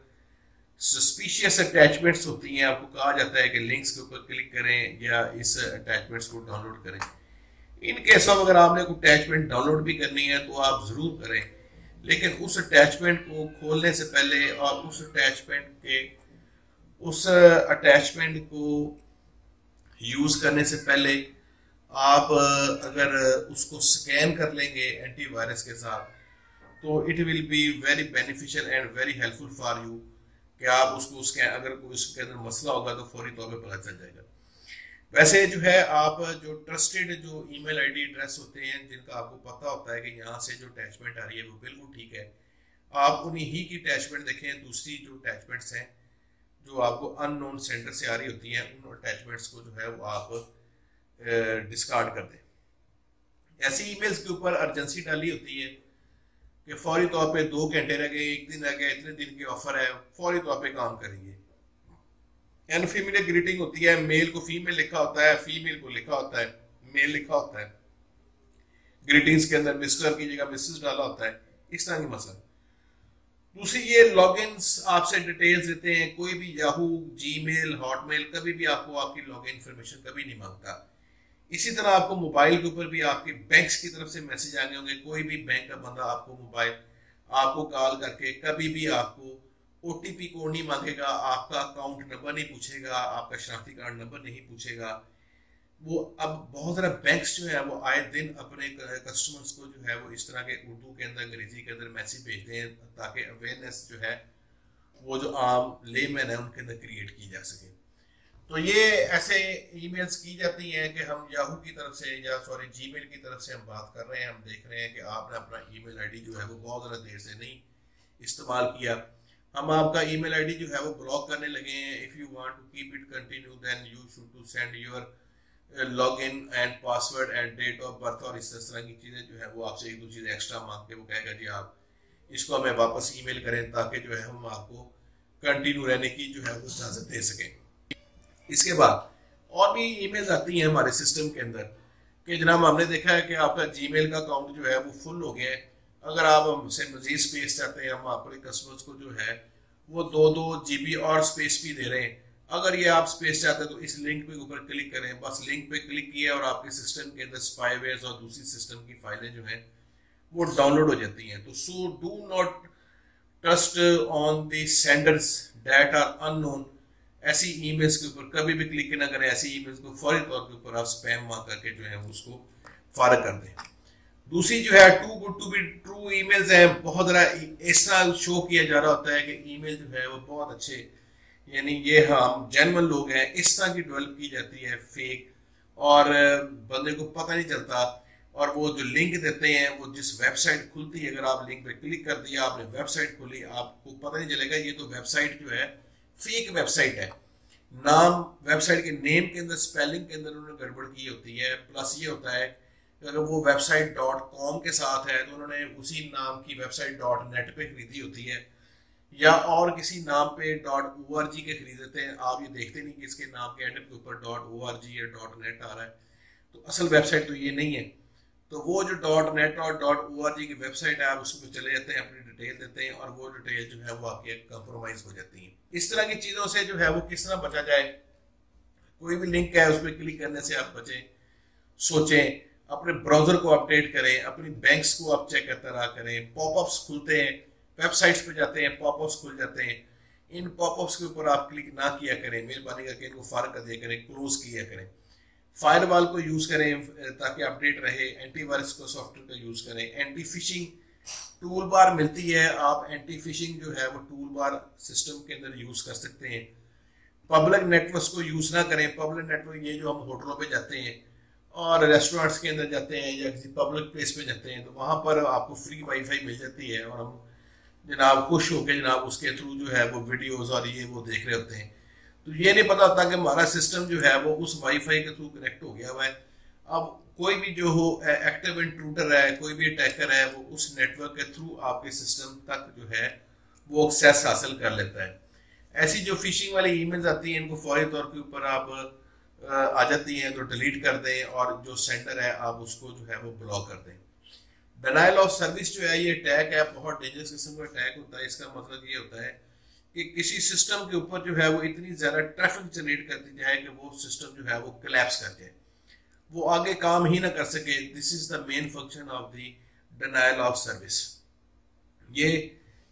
सस्पिशियस अटैचमेंट्स होती हैं, आपको कहा जाता है कि लिंक्स के ऊपर क्लिक करें या इस अटैचमेंट्स को डाउनलोड करें। इन केस ऑफ अगर आपने कोई अटैचमेंट डाउनलोड भी करनी है तो आप जरूर करें, लेकिन उस अटैचमेंट को खोलने से पहले और उस अटैचमेंट को यूज करने से पहले आप अगर उसको स्कैन कर लेंगे एंटीवायरस के साथ तो it will be very beneficial and very helpful for you कि आप उसको स्कैन, अगर कोई उसके अंदर मसला होगा तो फौरी तौर पे पता चल जाएगा। वैसे जो है आप जो ट्रस्टेड जो ईमेल आईडी एड्रेस होते हैं जिनका आपको पता होता है कि यहाँ से जो अटैचमेंट आ रही है वो बिल्कुल ठीक है, आप उन्हीं ही की अटैचमेंट देखें। दूसरी जो अटैचमेंट्स हैं जो आपको अननोन सेंडर से आ रही होती हैं, उन अटैचमेंट्स को जो है वो आप डिस्कार्ड कर दें। ऐसी ईमेल्स के ऊपर अर्जेंसी डाली होती है कि फौरी तौर पे 2 घंटे रह गए, 1 दिन रह गया, इतने दिन की ऑफर है, फौरी तौर पे काम करेंगे। अनफेमिलियर ग्रीटिंग होती है, मेल को फीमेल लिखा होता है, फीमेल को लिखा होता है मेल लिखा होता है, ग्रीटिंग्स के अंदर मिस्टर की जगह मिसेस डाला होता है, इस तरह की मसला। दूसरी ये लॉगिन्स आपसे डिटेल्स देते हैं, कोई भी याहू, जीमेल, हॉटमेल कभी भी आपको आपकी लॉगिन इंफॉर्मेशन कभी नहीं मांगता। इसी तरह आपको मोबाइल के ऊपर भी आपके बैंक्स की तरफ से मैसेज आ गए होंगे, कोई भी बैंक का बंदा आपको मोबाइल आपको कॉल करके कभी भी आपको ओटीपी कोड नहीं मांगेगा, आपका अकाउंट नंबर नहीं पूछेगा, आपका शनाख्ती कार्ड नंबर नहीं पूछेगा। वो अब बहुत सारे बैंक्स जो है वो आए दिन अपने कस्टमर्स को जो है वो इस तरह के उर्दू के अंदर, अंग्रेजी के अंदर मैसेज भेजते हैं ताकि अवेयरनेस जो है वो जो आम लेमैन है उनके अंदर क्रिएट की जा सके। तो ये ऐसे ईमेल्स की जाती हैं कि हम याहू की तरफ से या जीमेल की तरफ से हम बात कर रहे हैं, हम देख रहे हैं कि आपने अपना ईमेल आईडी जो है वो बहुत ज़्यादा देर से नहीं इस्तेमाल किया, हम आपका ईमेल आईडी जो है वो ब्लॉक करने लगे हैं। If you want to keep it continue then you should to send your login and password and date of birth और इस तरह की चीज़ें जो है वो आपसे 1-2 चीज़ें एक्स्ट्रा मांग के वो कहेगा जी आप इसको हमें वापस ईमेल करें ताकि जो है हम आपको कंटिन्यू रहने की जो है वो इजाज़त दे सकें। इसके बाद और भी ईमेल्स आती हैं हमारे सिस्टम के अंदर कि जनाब हमने देखा है कि आपका जीमेल का अकाउंट जो है वो फुल हो गया है, अगर आप हमसे मजीद स्पेस चाहते हैं, हम अपने कस्टमर्स को जो है वो 2-2 GB और स्पेस भी दे रहे हैं, अगर ये आप स्पेस चाहते हैं तो इस लिंक पे ऊपर क्लिक करें। बस लिंक पे क्लिक किया और आपके सिस्टम के अंदर स्पाईवेयर और दूसरी सिस्टम की फाइलें जो हैं वो डाउनलोड हो जाती हैं। तो so do not trust on the senders that are unknown. ऐसी ईमेल्स के ऊपर कभी भी क्लिक ना करें, ऐसी ईमेल्स को फौरी तौर के ऊपर आप स्पैम मार करके जो है उसको फारग कर दें। दूसरी जो है too good to be true emails हैं, बहुत ज़रा ऐसा शो किया जा रहा होता है कि ईमेल जो है वो बहुत अच्छे, यानी ये हम जेन्युइन लोग हैं, इस तरह की डेवलप की जाती है फेक, और बंदे को पता नहीं चलता। और वो जो लिंक देते हैं वो जिस वेबसाइट खुलती है, अगर आप लिंक पे क्लिक कर दिया, आपने वेबसाइट खोली, आपको पता नहीं चलेगा ये तो वेबसाइट जो है फेक वेबसाइट है। नाम वेबसाइट के नेम के अंदर स्पेलिंग के अंदर उन्होंने गड़बड़ की होती है। प्लस ये होता है कि अगर वो वेबसाइट .com के साथ है तो उन्होंने उसी नाम की वेबसाइट .net पे खरीदी होती है, या और किसी नाम पे .org के खरीद देते हैं। आप ये देखते नहीं कि इसके नाम के एंड के ऊपर .org या .net आ रहा है, तो असल वेबसाइट तो ये नहीं है। तो वो जो .net और .org की वेबसाइट है, आप उसमें चले जाते हैं, अपनी डिटेल देते हैं और वो डिटेल जो है वो आपकी कंप्रोमाइज हो जाती है। इस तरह की चीज़ों से जो है वो किस तरह बचा जाए, कोई भी लिंक है उस पर क्लिक करने से आप बचें, सोचें, अपने ब्राउजर को अपडेट करें, अपनी बैंक्स को आप चेक करते रहा करें। पॉपअप्स खुलते हैं, वेबसाइट्स पे जाते हैं, पॉपअप्स खुल जाते हैं, इन पॉपअप्स के ऊपर आप क्लिक ना किया करें, मेहरबानी करके इनको फार कर दिया करें, क्लोज किया करें। फायरवॉल को यूज़ करें ताकि अपडेट रहे, एंटीवायरस को सॉफ्टवेयर का यूज़ करें, एंटी फिशिंग टूल बार मिलती है, आप एंटी फिशिंग जो है वो टूल बार सिस्टम के अंदर यूज कर सकते हैं। पब्लिक नेटवर्क्स को यूज ना करें। पब्लिक नेटवर्क ये जो हम होटलों पे जाते हैं और रेस्टोरेंट्स के अंदर जाते हैं या किसी पब्लिक प्लेस पे जाते हैं, तो वहां पर आपको फ्री वाईफाई मिल जाती है और हम जनाब खुश होकर जनाब उसके थ्रू जो है वो वीडियोस और ये वो देख रहे होते हैं। तो ये नहीं पता होता कि हमारा सिस्टम जो है वो उस वाईफाई के थ्रू कनेक्ट हो गया हुआ है। अब कोई भी जो हो एक्टिव इंट्रूडर है, कोई भी अटैकर है, वो उस नेटवर्क के थ्रू आपके सिस्टम तक जो है वो एक्सेस हासिल कर लेता है। ऐसी जो फिशिंग वाली ईमेल्स आती हैं इनको फौरी तौर के ऊपर आप आ जाती हैं तो डिलीट कर दें और जो सेंडर है आप उसको जो है वो ब्लॉक कर दें। डिनायल ऑफ सर्विस जो है ये अटैक है, बहुत डेंजरस किस्म का अटैक होता है। इसका मतलब ये होता है कि किसी सिस्टम के ऊपर जो है वो इतनी ज्यादा ट्रैफिक जनरेट कर दी जाए कि वो सिस्टम जो है वो कोलैप्स कर जाए, वो आगे काम ही ना कर सके। This is the main function of the denial of service. ये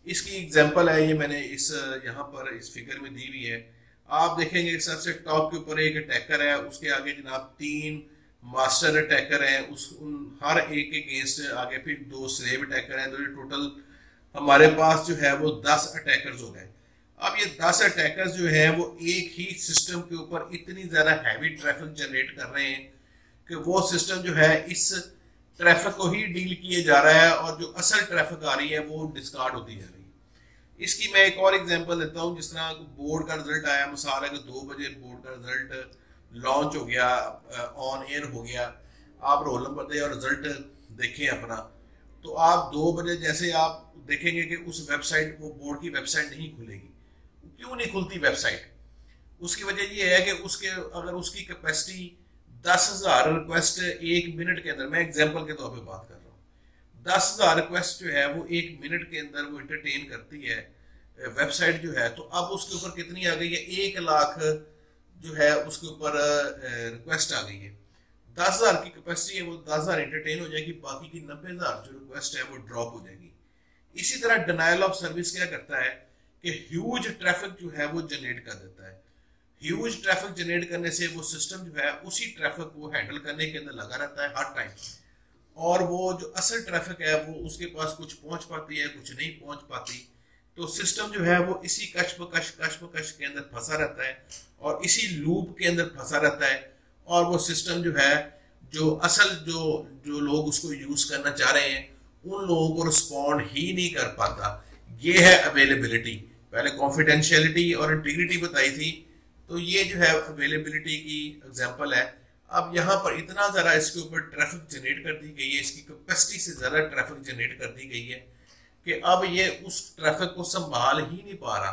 इसकी एग्जांपल है, ये मैंने इस यहाँ पर इस फिगर में दी हुई है। आप देखेंगे सबसे टॉप के ऊपर एक अटैकर है, उसके आगे जनाब 3 मास्टर अटैकर हैं, उन हर एक के अगेंस्ट आगे फिर 2 स्लेव अटैकर हैं। तो ये टोटल हमारे पास जो है वो 10 अटैकर्स हो गए। अब ये 10 अटैकर्स जो है वो एक ही सिस्टम के ऊपर इतनी ज्यादा हैवी ट्रैफिक जनरेट कर रहे हैं कि वो सिस्टम जो है इस ट्रैफिक को ही डील किए जा रहा है और जो असल ट्रैफिक आ रही है वो डिस्कार्ड होती जा रही है। इसकी मैं एक और एग्जांपल देता हूँ। जिस तरह बोर्ड का रिजल्ट आया, मिसाल है कि 2 बजे बोर्ड का रिजल्ट लॉन्च हो गया, ऑन एयर हो गया, आप रोल नंबर दें और रिजल्ट देखें अपना, तो आप 2 बजे जैसे आप देखेंगे कि उस वेबसाइट, वो बोर्ड की वेबसाइट नहीं खुलेगी। क्यों नहीं खुलती वेबसाइट? उसकी वजह ये है कि उसके अगर उसकी कैपेसिटी 10,000 रिक्वेस्ट 1 मिनट के अंदर, मैं एग्जांपल के तौर पे बात कर रहा हूँ, 10,000 रिक्वेस्ट जो है वो 1 मिनट के अंदर वो इंटरटेन करती है वेबसाइट जो है। तो अब उसके ऊपर कितनी आ गई है? 1 लाख जो है उसके ऊपर रिक्वेस्ट आ गई है। 10,000 की कैपेसिटी है, वो 10,000 एंटरटेन हो जाएगी, बाकी की 90,000 जो रिक्वेस्ट है वो ड्रॉप हो जाएगी। इसी तरह डिनायल ऑफ सर्विस क्या करता है कि ह्यूज ट्रैफिक जो है वो जनरेट कर देता है। ह्यूज ट्रैफिक जनरेट करने से वो सिस्टम जो है उसी ट्रैफिक को हैंडल करने के अंदर लगा रहता है हर टाइम, और वो जो असल ट्रैफिक है वो उसके पास कुछ पहुंच पाती है, कुछ नहीं पहुंच पाती। तो सिस्टम जो है वो इसी कश्मकश के अंदर फंसा रहता है और इसी लूप के अंदर फंसा रहता है, और वो सिस्टम जो है जो असल जो लोग उसको यूज करना चाह रहे हैं उन लोगों को रिस्पॉन्ड ही नहीं कर पाता। ये है अवेलेबिलिटी। पहले कॉन्फिडेंशियलिटी और इंटीग्रिटी बताई थी, तो ये जो है अवेलेबिलिटी की एग्जांपल है। अब यहाँ पर इतना ज़्यादा इसके ऊपर ट्रैफिक जनरेट कर दी गई है, इसकी कैपेसिटी से ज़्यादा ट्रैफिक जनरेट कर दी गई है कि अब ये उस ट्रैफिक को संभाल ही नहीं पा रहा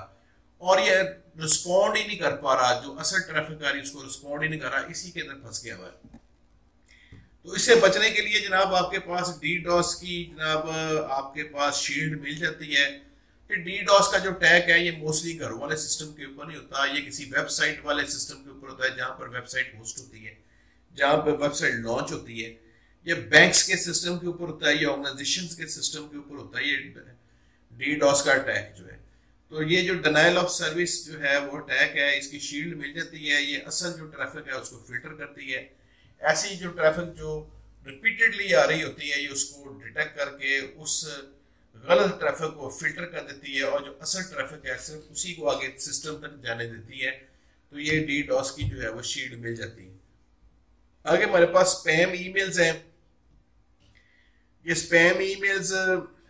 और ये रिस्पॉन्ड ही नहीं कर पा रहा। जो असल ट्रैफिक आ रही है उसको रिस्पॉन्ड ही नहीं कर रहा, इसी के अंदर फंस गया हुआ है। तो इससे बचने के लिए जनाब आपके पास डीडॉस की जनाब आपके पास शील्ड मिल जाती है। डीडॉस का जो टैग है ये मोस्टली घरों वाले सिस्टम के ऊपर नहीं होता, ये किसी वेबसाइट वाले सिस्टम के ऊपर होता है जहां पर वेबसाइट होस्ट होती है, जहां पर वेबसाइट लॉन्च होती है। ये बैंक्स के सिस्टम के ऊपर होता है, ये ऑर्गेनाइजेशंस के सिस्टम के ऊपर होता है ये डीडॉस का अटैक जो है। तो ये जो डिनायल ऑफ सर्विस जो है वो अटैक है, इसकी शील्ड मिल जाती है, ये असल जो ट्रैफिक है उसको फिल्टर करती है। ऐसी जो ट्रैफिक जो रिपीटेडली आ रही होती है ये उसको डिटेक्ट करके उस गलत ट्रैफिक को फिल्टर कर देती है और जो असल ट्रैफिक है सिर्फ उसी को आगे सिस्टम तक जाने देती है। तो ये डीडॉस की जो है वो शील्ड मिल जाती है। आगे हमारे पास स्पैम ईमेल्स हैं। ये स्पैम ईमेल्स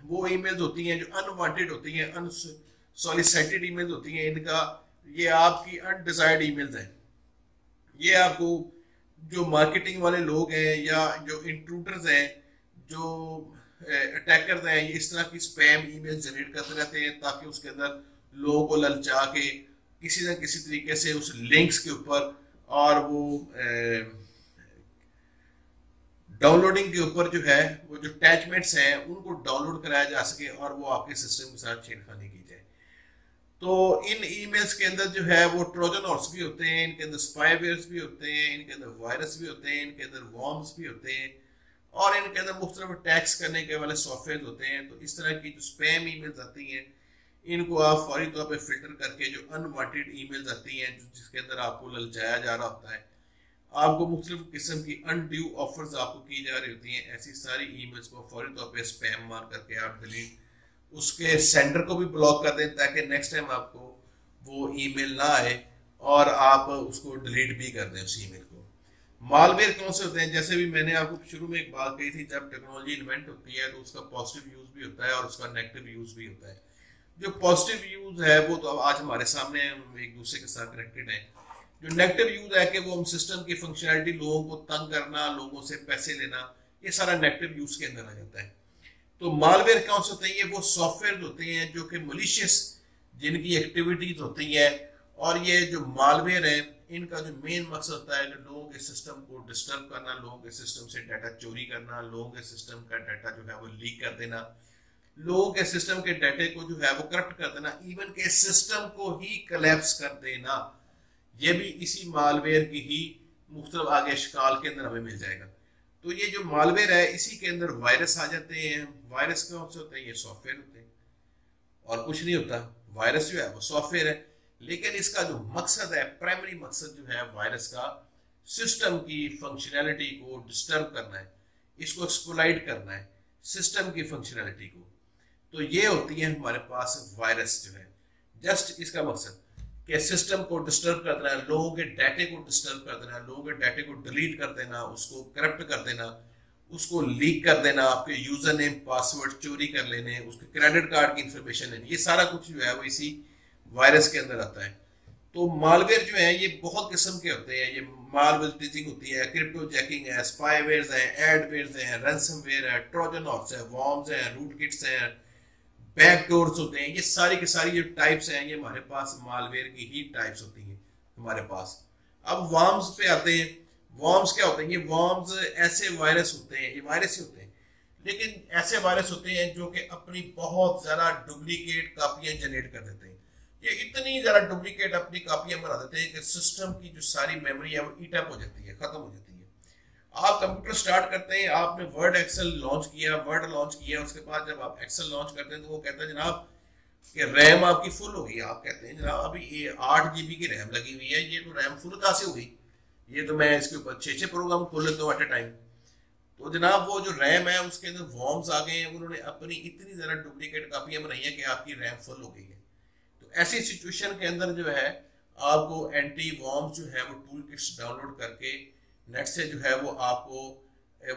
वो ईमेल्स होती हैं जो अनवांटेड होती हैं, अनसॉलिसिटेड ईमेल्स होती हैं। इनका ये आपकी अनडिजायर्ड ईमेल्स हैं। ये आपको जो मार्केटिंग वाले लोग हैं या जो इंट्रूडर्स हैं, जो अटैकर्स हैं, ये इस तरह की स्पैम ईमेल जनरेट करते रहते हैं ताकि उसके अंदर लोगों को ललचा के किसी न किसी तरीके से उस लिंक्स के ऊपर और वो डाउनलोडिंग के ऊपर जो है वो जो अटैचमेंट्स हैं उनको डाउनलोड कराया जा सके और वो आपके सिस्टम के साथ छेड़खानी की जाए। तो इन ईमेल्स के अंदर जो है वो ट्रोजन हॉर्स भी होते हैं, इनके अंदर स्पाईवेयर्स भी होते हैं, इनके अंदर वायरस भी होते हैं, इनके अंदर वॉर्म्स भी होते हैं और इनके अंदर मुख्तलिफ अटैक्स करने के वाले सॉफ्टवेयर होते हैं। तो इस तरह की जो स्पैम ईमेल्स आती हैं इनको आप फौरी तौर पे फिल्टर करके जो अनवांटेड ईमेल्स आती हैं जिसके अंदर आपको ललचाया जा रहा होता है आपको मुख्तलिफ किस्म की अनड्यू ऑफर्स आपको की जा रही होती हैं। ऐसी सारी ईमेल्स को फौरी तौर पे स्पैम मार करके आप डिलीट, उसके सेंडर को भी ब्लॉक कर दें ताकि नेक्स्ट टाइम आपको वो ईमेल ना आए और आप उसको डिलीट भी कर दें उस ईमेल को। मालवेयर कौन से होते हैं? जैसे भी मैंने आपको शुरू में एक बात कही थी, जब टेक्नोलॉजी इन्वेंट होती है तो उसका पॉजिटिव यूज भी होता है और उसका नेगेटिव यूज भी होता है। जो पॉजिटिव यूज है वो तो अब आज हमारे सामने एक दूसरे के साथ कनेक्टेड है। जो नेगेटिव यूज है कि वो हम सिस्टम की फंक्शनैलिटी, लोगों को तंग करना, लोगों से पैसे लेना, ये सारा नेगेटिव यूज के अंदर आ जाता है। तो मालवेयर कौन से होते हैं? ये वो सॉफ्टवेयर होते हैं जो कि मलिशियस, जिनकी एक्टिविटीज होती है। और ये जो मालवेयर है इनका जो मेन मकसद होता है कि लोगों के सिस्टम को डिस्टर्ब करना, लोगों के सिस्टम से डाटा चोरी करना, लोगों के सिस्टम का डाटा जो है वो लीक कर देना, लोगों के सिस्टम के डाटे को जो है वो करप्ट कर देना, इवन के सिस्टम को ही कोलैप्स कर देना। ये भी इसी मालवेयर की ही मुख्तलिफ आगे शिकाल के अंदर हमें मिल जाएगा। तो ये जो मालवेयर है इसी के अंदर वायरस आ जाते हैं। वायरस कौन से होते हैं? ये सॉफ्टवेयर होते हैं और कुछ नहीं होता। वायरस जो है वो सॉफ्टवेयर है, लेकिन इसका जो मकसद है, प्राइमरी मकसद जो है वायरस का, सिस्टम की फंक्शनैलिटी को डिस्टर्ब करना है, इसको एक्सप्लॉइट करना है, सिस्टम की फंक्शनैलिटी को। तो ये होती है हमारे पास वायरस जो है, जस्ट इसका मकसद कि सिस्टम को डिस्टर्ब कर देना, लोगों के डाटे को डिस्टर्ब कर देना, लोगों के डाटे को डिलीट कर देना, उसको करप्ट कर देना, उसको लीक कर देना, आपके यूजर नेम पासवर्ड चोरी कर लेने, उसके क्रेडिट कार्ड की इंफॉर्मेशन लेनी, ये सारा कुछ जो है वो इसी वायरस के अंदर आता है। तो मालवेयर जो है ये बहुत किस्म के होते हैं। ये मालवेयर टीचिंग होती है, क्रिप्टो जैकिंग है, स्पाईवेयर है, एडवेयर है, रैंसमवेयर है, ट्रोजन हॉर्स है, वॉर्म्स है, रूट किट्स है, बैकडोर्स होते हैं। ये सारी की सारी जो टाइप्स हैं ये हमारे पास मालवेयर की ही टाइप्स होती हैं हमारे पास। अब वॉर्म्स पे आते हैं। वॉर्म्स क्या होते हैं? ये वॉर्म्स ऐसे वायरस होते हैं, ये वायरस ही होते हैं, लेकिन ऐसे वायरस होते हैं जो कि अपनी बहुत ज्यादा डुप्लीकेट कापियां जनरेट कर देते हैं। ये इतनी ज्यादा डुप्लीकेट अपनी कापियां बना देते हैं कि सिस्टम की जो सारी मेमोरी है वो ईट अप हो जाती है, खत्म हो जाती है। आप कंप्यूटर स्टार्ट करते हैं, आपने वर्ड एक्सेल लॉन्च किया, वर्ड लॉन्च किया, उसके बाद जब आप एक्सेल लॉन्च करते हैं तो वो कहता है जनाब कि रैम आपकी फुल हो गई। आप कहते हैं जनाब अभी ये 8 GB की रैम लगी हुई है, ये तो रैम फुल कहाँ से हो गई? ये तो मैं इसके ऊपर 6 प्रोग्राम खोल लेता हूँ एट ए टाइम। तो जनाब वो जो रैम है उसके अंदर वॉर्म्स आ गए हैं, उन्होंने अपनी इतनी ज्यादा डुप्लीकेट कापियां बनाई है कि आपकी रैम फुल हो गई है। तो ऐसी सिचुएशन के अंदर जो है आपको एंटी वॉर्म्स जो है वो टूल किट्स डाउनलोड करके नेट से जो है वो आपको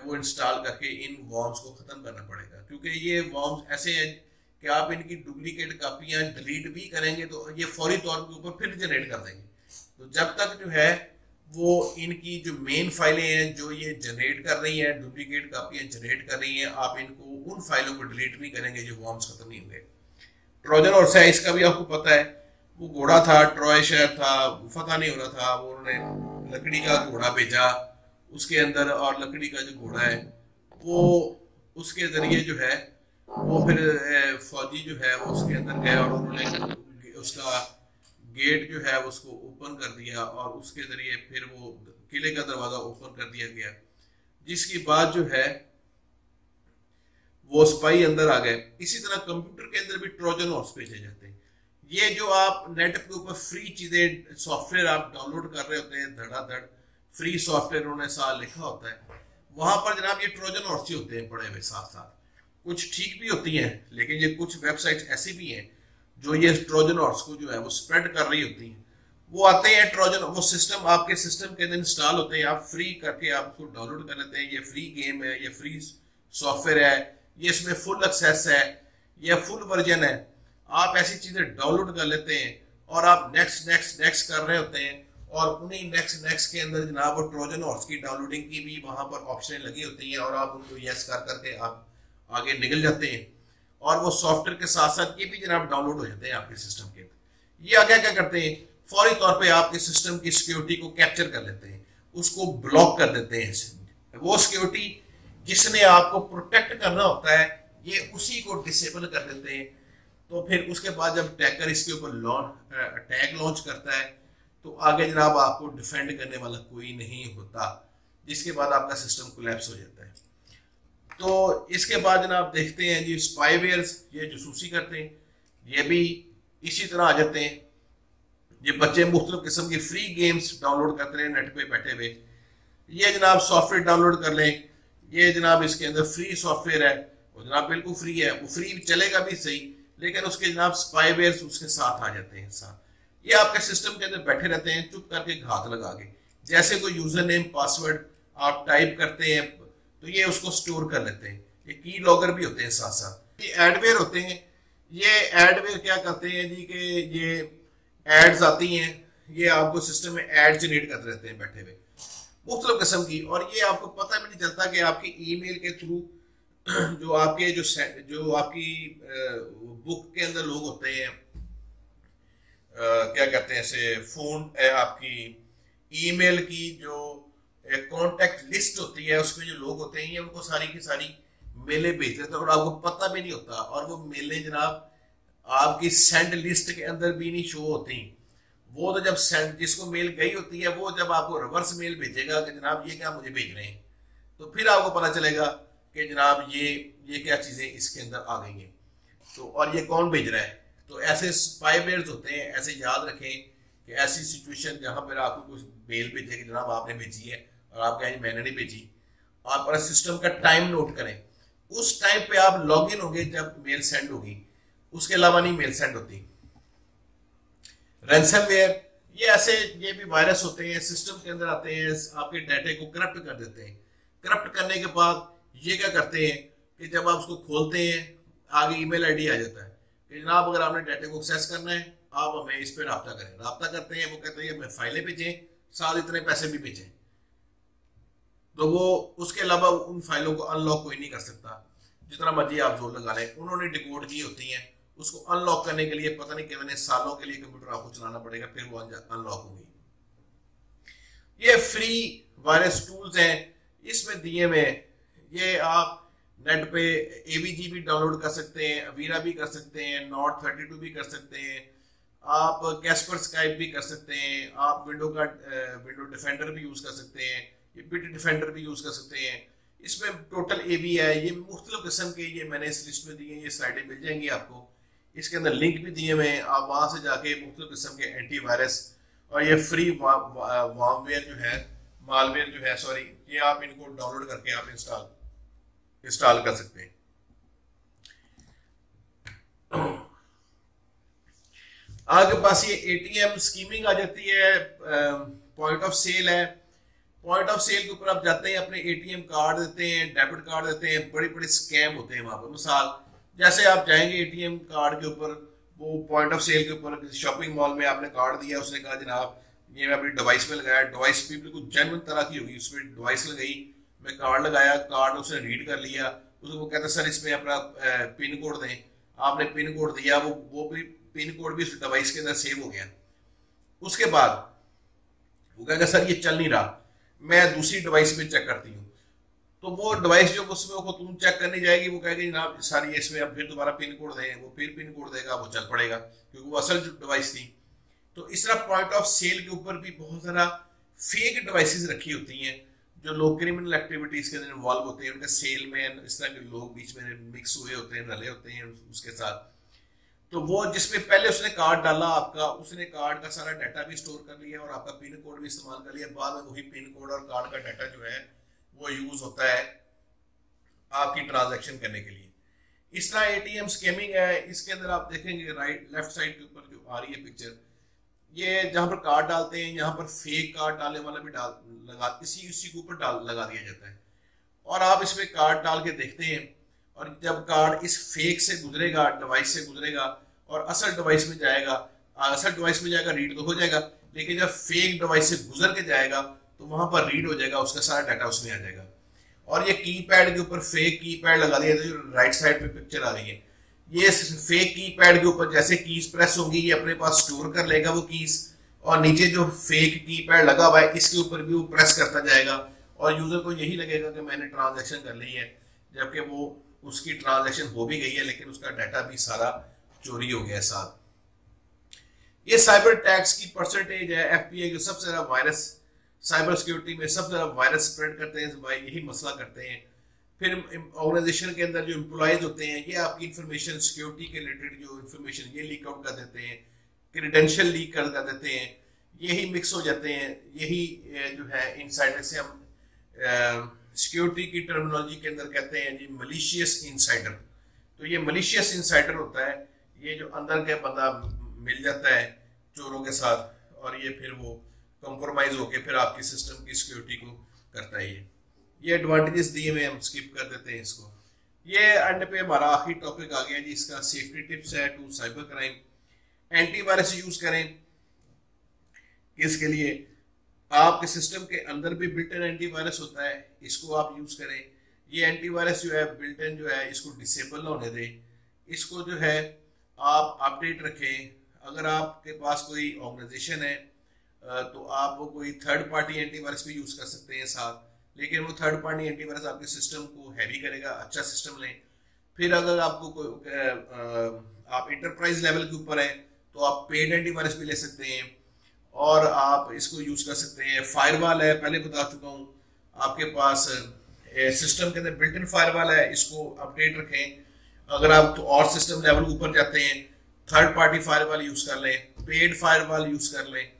वो इंस्टॉल करके इन वॉर्म्स को खत्म करना पड़ेगा, क्योंकि ये वॉर्म्स ऐसे हैं कि आप इनकी डुप्लीकेट कापियां डिलीट भी करेंगे तो ये फौरी तौर के ऊपर फिर जनरेट कर देंगे। तो जब तक जो है वो इनकी जो मेन फाइलें हैं जो ये जनरेट कर रही हैं, डुप्लीकेट कापियां जनरेट कर रही हैं, आप इनको उन फाइलों को डिलीट नहीं करेंगे जो वॉर्म्स खत्म नहीं होंगे। ट्रोजन हॉर्स है, इसका भी आपको पता है, वो घोड़ा था, ट्रॉय शहर था, फतह नहीं हो रहा था, वो उन्होंने लकड़ी का घोड़ा भेजा उसके अंदर, और लकड़ी का जो घोड़ा है वो उसके जरिए जो है वो फिर फौजी जो है वो उसके अंदर गए और उन्होंने उसका गेट जो है उसको ओपन कर दिया और उसके जरिए फिर वो किले का दरवाजा ओपन कर दिया गया, जिसकी बाद जो है वो स्पाई अंदर आ गए। इसी तरह कंप्यूटर के अंदर भी ट्रोजन हॉर्स भेजे जाते हैं। ये जो आप नेट के ऊपर फ्री चीजें, सॉफ्टवेयर आप डाउनलोड कर रहे होते हैं, धड़ाधड़ फ्री सॉफ्टवेयर उन्होंने साथ लिखा होता है, वहां पर जनाब ये ट्रोजन हॉर्स ही होते हैं पड़े हुए साथ साथ। कुछ ठीक भी होती हैं, लेकिन ये कुछ वेबसाइट्स ऐसी भी हैं जो ये ट्रोजन हॉर्स को जो है वो स्प्रेड कर रही होती हैं। वो आते हैं ट्रोजन, वो सिस्टम आपके सिस्टम के अंदर इंस्टॉल होते हैं, आप फ्री करके आप उसको डाउनलोड कर लेते हैं। ये फ्री गेम है, ये फ्री सॉफ्टवेयर है, ये इसमें फुल एक्सेस है, ये फुल वर्जन है। आप ऐसी चीजें डाउनलोड कर लेते हैं और आप नेक्स्ट नेक्स्ट नेक्स्ट कर रहे होते हैं, और उन्हीं नेक्स्ट नेक्स्ट के अंदर जनाब वो ट्रोजन हॉर्स की डाउनलोडिंग की भी वहां पर ऑप्शन लगी होती हैं, और आप उनको यस कर करके आप आगे निकल जाते हैं, और वो सॉफ्टवेयर के साथ साथ ये भी जनाब डाउनलोड हो जाते हैं आपके सिस्टम के अंदर। ये आगे क्या करते हैं, फौरी तौर पे आपके सिस्टम की सिक्योरिटी को कैप्चर कर लेते हैं, उसको ब्लॉक कर देते हैं। वो सिक्योरिटी जिसने आपको प्रोटेक्ट करना होता है ये उसी को डिसेबल कर देते हैं। तो फिर उसके बाद जब टैकर इसके ऊपर अटैक लॉन्च करता है तो आगे जनाब आपको डिफेंड करने वाला कोई नहीं होता, जिसके बाद आपका सिस्टम कोलैप्स हो जाता है। तो इसके बाद जनाब देखते हैं जी स्पाईवेयर्स, ये जासूसी करते हैं, ये भी इसी तरह आ जाते हैं। ये बच्चे मुख्तलिफ किस्म की फ्री गेम्स डाउनलोड करते हैं नेट पे बैठे हुए, ये जनाब सॉफ्टवेयर डाउनलोड कर लें, ये जनाब इसके अंदर फ्री सॉफ्टवेयर है, वो जनाब बिल्कुल फ्री है, वो फ्री चलेगा भी सही, लेकिन उसके जनाब स्पाईवेयर उसके साथ आ जाते हैं साथ। ये आपके सिस्टम के अंदर बैठे रहते हैं चुप करके हाथ लगा के, जैसे कोई यूजर नेम पासवर्ड आप टाइप करते हैं तो ये उसको स्टोर कर लेते हैं। ये की लॉगर भी होते हैं साथ साथ। ये एडवेयर होते हैं, ये एडवेयर क्या करते हैं जी कि ये एड्स आती हैं, ये आपको सिस्टम में एड जनरेट करते रहते हैं बैठे हुए मुख्तलिफ किस्म की, और ये आपको पता भी नहीं चलता कि आपकी ईमेल के थ्रू जो आपके जो आपकी बुक के अंदर लोग होते हैं, क्या कहते हैं इसे, फोन आपकी ईमेल की जो कॉन्टेक्ट लिस्ट होती है उसमें जो लोग होते हैं ये उनको सारी की सारी मेलें भेजते हैं, तो आपको पता भी नहीं होता, और वो मेलें जनाब आपकी सेंड लिस्ट के अंदर भी नहीं शो होती। वो तो जब सेंड जिसको मेल गई होती है वो जब आपको रिवर्स मेल भेजेगा कि जनाब ये क्या मुझे भेज रहे हैं, तो फिर आपको पता चलेगा कि जनाब ये क्या चीजें इसके अंदर आ गई हैं, तो और ये कौन भेज रहा है। तो ऐसे स्पाईवेयर्स होते हैं, ऐसे याद रखें कि ऐसी सिचुएशन जहां पर आपको कुछ मेल भेजे कि जनाब आपने भेजी है और आप कहें मैंने नहीं भेजी, आप अपना सिस्टम का टाइम नोट करें, उस टाइम पे आप लॉग इन होंगे जब मेल सेंड होगी, उसके अलावा नहीं मेल सेंड होती। रैंसमवेयर ये भी वायरस होते हैं, सिस्टम के अंदर आते हैं, आपके डाटे को करप्ट कर देते हैं। करप्ट करने के बाद ये क्या करते हैं कि जब आप उसको खोलते हैं आगे ईमेल आईडी आ जाता है कि जनाब अगर आपने डाटे को एक्सेस करना है आप हमें इस पर रब्ता करें। रब्ता करते हैं, वो कहते हैं हमें फाइलें भेजें, साथ इतने पैसे भी भेजें, तो वो उसके अलावा उन फाइलों को अनलॉक कोई नहीं कर सकता, जितना मर्जी आप जोर लगा लें। उन्होंने डिकोड की होती हैं, उसको अनलॉक करने के लिए पता नहीं कितने सालों के लिए कंप्यूटर आपको चलाना पड़ेगा, फिर वो अनलॉक होगी। ये फ्री वायरस टूल्स हैं, इसमें दिए हुए, ये आप नेट पे एवीजी भी डाउनलोड कर सकते हैं, अवीरा भी कर सकते हैं, नॉट 32 भी कर सकते हैं, आप कैस्पर स्काइप भी कर सकते हैं, आप विंडो डिफेंडर भी यूज कर सकते हैं, ये बिट डिफेंडर भी यूज कर सकते हैं। इसमें टोटल एवी है, ये मुख्तलिफ किस्म के ये मैंने इस लिस्ट में दिए, ये स्लाइडें मिल जाएंगी आपको, इसके अंदर लिंक भी दिए हुए हैं, आप वहां से जाके मुख्तलिफ किस्म के एंटीवायरस और ये फ्री मालवेयर जो है सॉरी, ये आप इनको डाउनलोड करके आप इंस्टॉल कर सकते हैं। आपके पास ये एटीएम स्कीमिंग आ जाती है, पॉइंट ऑफ सेल है, पॉइंट ऑफ सेल के ऊपर आप जाते हैं, अपने एटीएम कार्ड देते हैं, डेबिट कार्ड देते हैं, बड़े बड़े स्कैम होते हैं वहां पर। मिसाल जैसे आप जाएंगे एटीएम कार्ड के ऊपर, वो पॉइंट ऑफ सेल के ऊपर किसी शॉपिंग मॉल में आपने कार्ड दिया, उसने कहा जनाब ये मैं अपनी डिवाइस में लगाया, डिवाइस भी बिल्कुल जेन्युइन तरह की होगी, उसमें डिवाइस लगाई, मैं कार्ड लगाया, कार्ड उसने रीड कर लिया, उसको कहता सर इसमें अपना पिन कोड दें, आपने पिन कोड दिया, वो भी पिन कोड भी उस डिवाइस के अंदर सेव हो गया। उसके बाद वो कहेगा सर ये चल नहीं रहा, मैं दूसरी डिवाइस पे चेक करती हूँ, तो वो डिवाइस जो उसमें वो तुम चेक करने जाएगी, वो कहेगी जनाब सारी इसमें अब फिर दोबारा पिन कोड दें, वो फिर पिन कोड देगा, वो चल पड़ेगा क्योंकि वो असल जो डिवाइस थी। तो इस तरह पॉइंट ऑफ सेल के ऊपर भी बहुत सारा फेक डिवाइसेस रखी होती हैं, जो लोग क्रिमिनल एक्टिविटीज के अंदर इन्वॉल्व होते हैं, उनके सेल में इस तरह के लोग बीच में मिक्स हुए होते हैं, रले होते हैं उसके साथ। तो वो जिसमें पहले उसने कार्ड डाला आपका, उसने कार्ड का सारा डाटा भी स्टोर कर लिया और आपका पिन कोड भी इस्तेमाल कर लिया, बाद में वही पिन कोड और कार्ड का डाटा जो है वो यूज होता है आपकी ट्रांजैक्शन करने के लिए। इस तरह एटीएम स्कैमिंग है, इसके अंदर आप देखेंगे लेफ्ट साइड के ऊपर जो आ रही है पिक्चर, ये जहां पर कार्ड डालते हैं, यहाँ पर फेक कार्ड डालने वाला भी इसी के ऊपर लगा दिया जाता है, और आप इसमें कार्ड डाल के देखते हैं, और जब कार्ड इस फेक से गुजरेगा, डिवाइस से गुजरेगा और असल डिवाइस में जाएगा, रीड तो हो जाएगा, लेकिन जब फेक डिवाइस से गुजर के जाएगा तो वहां पर रीड हो जाएगा, उसका सारा डाटा उसमें आ जाएगा। और ये कीपैड के ऊपर फेक कीपैड लगा दिया, तो जो राइट साइड पे पिक्चर आ रही है, ये फेक कीपैड के ऊपर जैसे कीज प्रेस होंगी ये अपने पास स्टोर कर लेगा वो कीज, और नीचे जो फेक कीपैड लगा हुआ है इसके ऊपर भी वो प्रेस करता जाएगा, और यूजर को यही लगेगा कि मैंने ट्रांजैक्शन कर ली है, जबकि वो उसकी ट्रांजैक्शन हो भी गई है लेकिन उसका डाटा भी सारा चोरी हो गया साथ। ये साइबर अटैक्स की परसेंटेज है, एफबीआई जो सबसे ज्यादा वायरस साइबर सिक्योरिटी में सबसे ज्यादा वायरस स्प्रेड करते हैं, भाई यही मसला करते हैं। फिर ऑर्गेनाइजेशन के अंदर जो एम्प्लॉयज होते हैं ये आपकी इंफॉर्मेशन सिक्योरिटी के रिलेटेड जो इंफॉर्मेशन ये लीक आउट कर देते हैं, क्रेडेंशियल लीक कर देते हैं, यही मिक्स हो जाते हैं, यही जो है इनसाइडर से हम सिक्योरिटी की टर्मिनोलॉजी के अंदर कहते हैं जी मलिशियस इंसाइडर। तो ये मलिशियस इंसाइडर होता है, ये जो अंदर के बंदा मिल जाता है चोरों के साथ और ये फिर वो कॉम्प्रोमाइज होके फिर आपकी सिस्टम की सिक्योरिटी को करता है। ये एडवांटेजेस दिए हुए हम स्किप कर देते हैं इसको। ये एंड पे हमारा आखिरी टॉपिक आ गया जी, इसका सेफ्टी टिप्स है to cyber crime. Antivirus use करें किसके लिए? आपके सिस्टम के अंदर भी बिल्ट इन एंटीवायरस होता है, इसको आप यूज करें। ये एंटीवायरस जो है बिल्ट इन जो है इसको डिसेबल होने दें, इसको जो है आप अपडेट रखें। अगर आपके पास कोई ऑर्गेनाइजेशन है तो आप वो कोई थर्ड पार्टी एंटीवायरस भी यूज कर सकते हैं साथ, लेकिन वो थर्ड पार्टी एंटीवायरस आपके सिस्टम को हैवी करेगा। अच्छा सिस्टम लें। फिर अगर आपको आप इंटरप्राइज लेवल के ऊपर हैं तो आप पेड एंटीवायरस भी ले सकते हैं और आप इसको यूज कर सकते हैं। फायरवॉल है, पहले बता चुका हूँ, आपके पास सिस्टम के अंदर बिल्ट इन फायरवॉल है, इसको अपडेट रखें। अगर आप तो और सिस्टम लेवल ऊपर जाते हैं थर्ड पार्टी फायरवॉल यूज कर लें, पेड फायरवॉल यूज कर लें।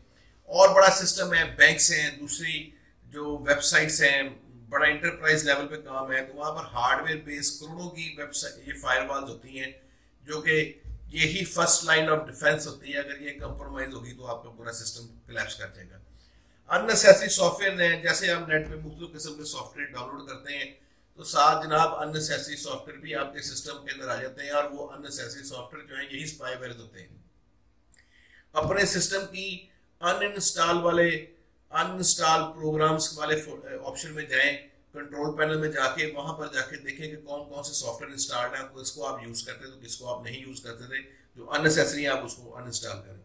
और बड़ा सिस्टम है, बैंक्स हैं, दूसरी जो वेबसाइट्स हैं, बड़ा इंटरप्राइज लेवल पे काम है, तो वहां पर हार्डवेयर बेस्ड करोड़ों की वेबसाइट ये फायरवॉल्स होती हैं जो कि यही फर्स्ट लाइन ऑफ डिफेंस होती है। अगर ये कंप्रोमाइज होगी तो आपका पूरा सिस्टम कोलैप्स कर जाएगा। अननेसेसरी सॉफ्टवेयर हैं, जैसे हम नेट पे मुख्तलिफ किस्म के सॉफ्टवेयर डाउनलोड करते हैं तो साथ जनाब अननेसेसरी सॉफ्टवेयर भी आपके सिस्टम के अंदर आ जाते हैं और वो अननेसेसरी सॉफ्टवेयर जो है यही स्पाईवेयर होते हैं। अपने सिस्टम की अनइंस्टॉल प्रोग्राम्स वाले ऑप्शन में जाएं, कंट्रोल पैनल में जाके वहां पर जाके देखें कि कौन कौन से सॉफ्टवेयर इंस्टॉल्ड है, किसको आप यूज करते थे तो किसको आप नहीं यूज करते थे, जो अननेसेसरी आप उसको अनइंस्टॉल करें।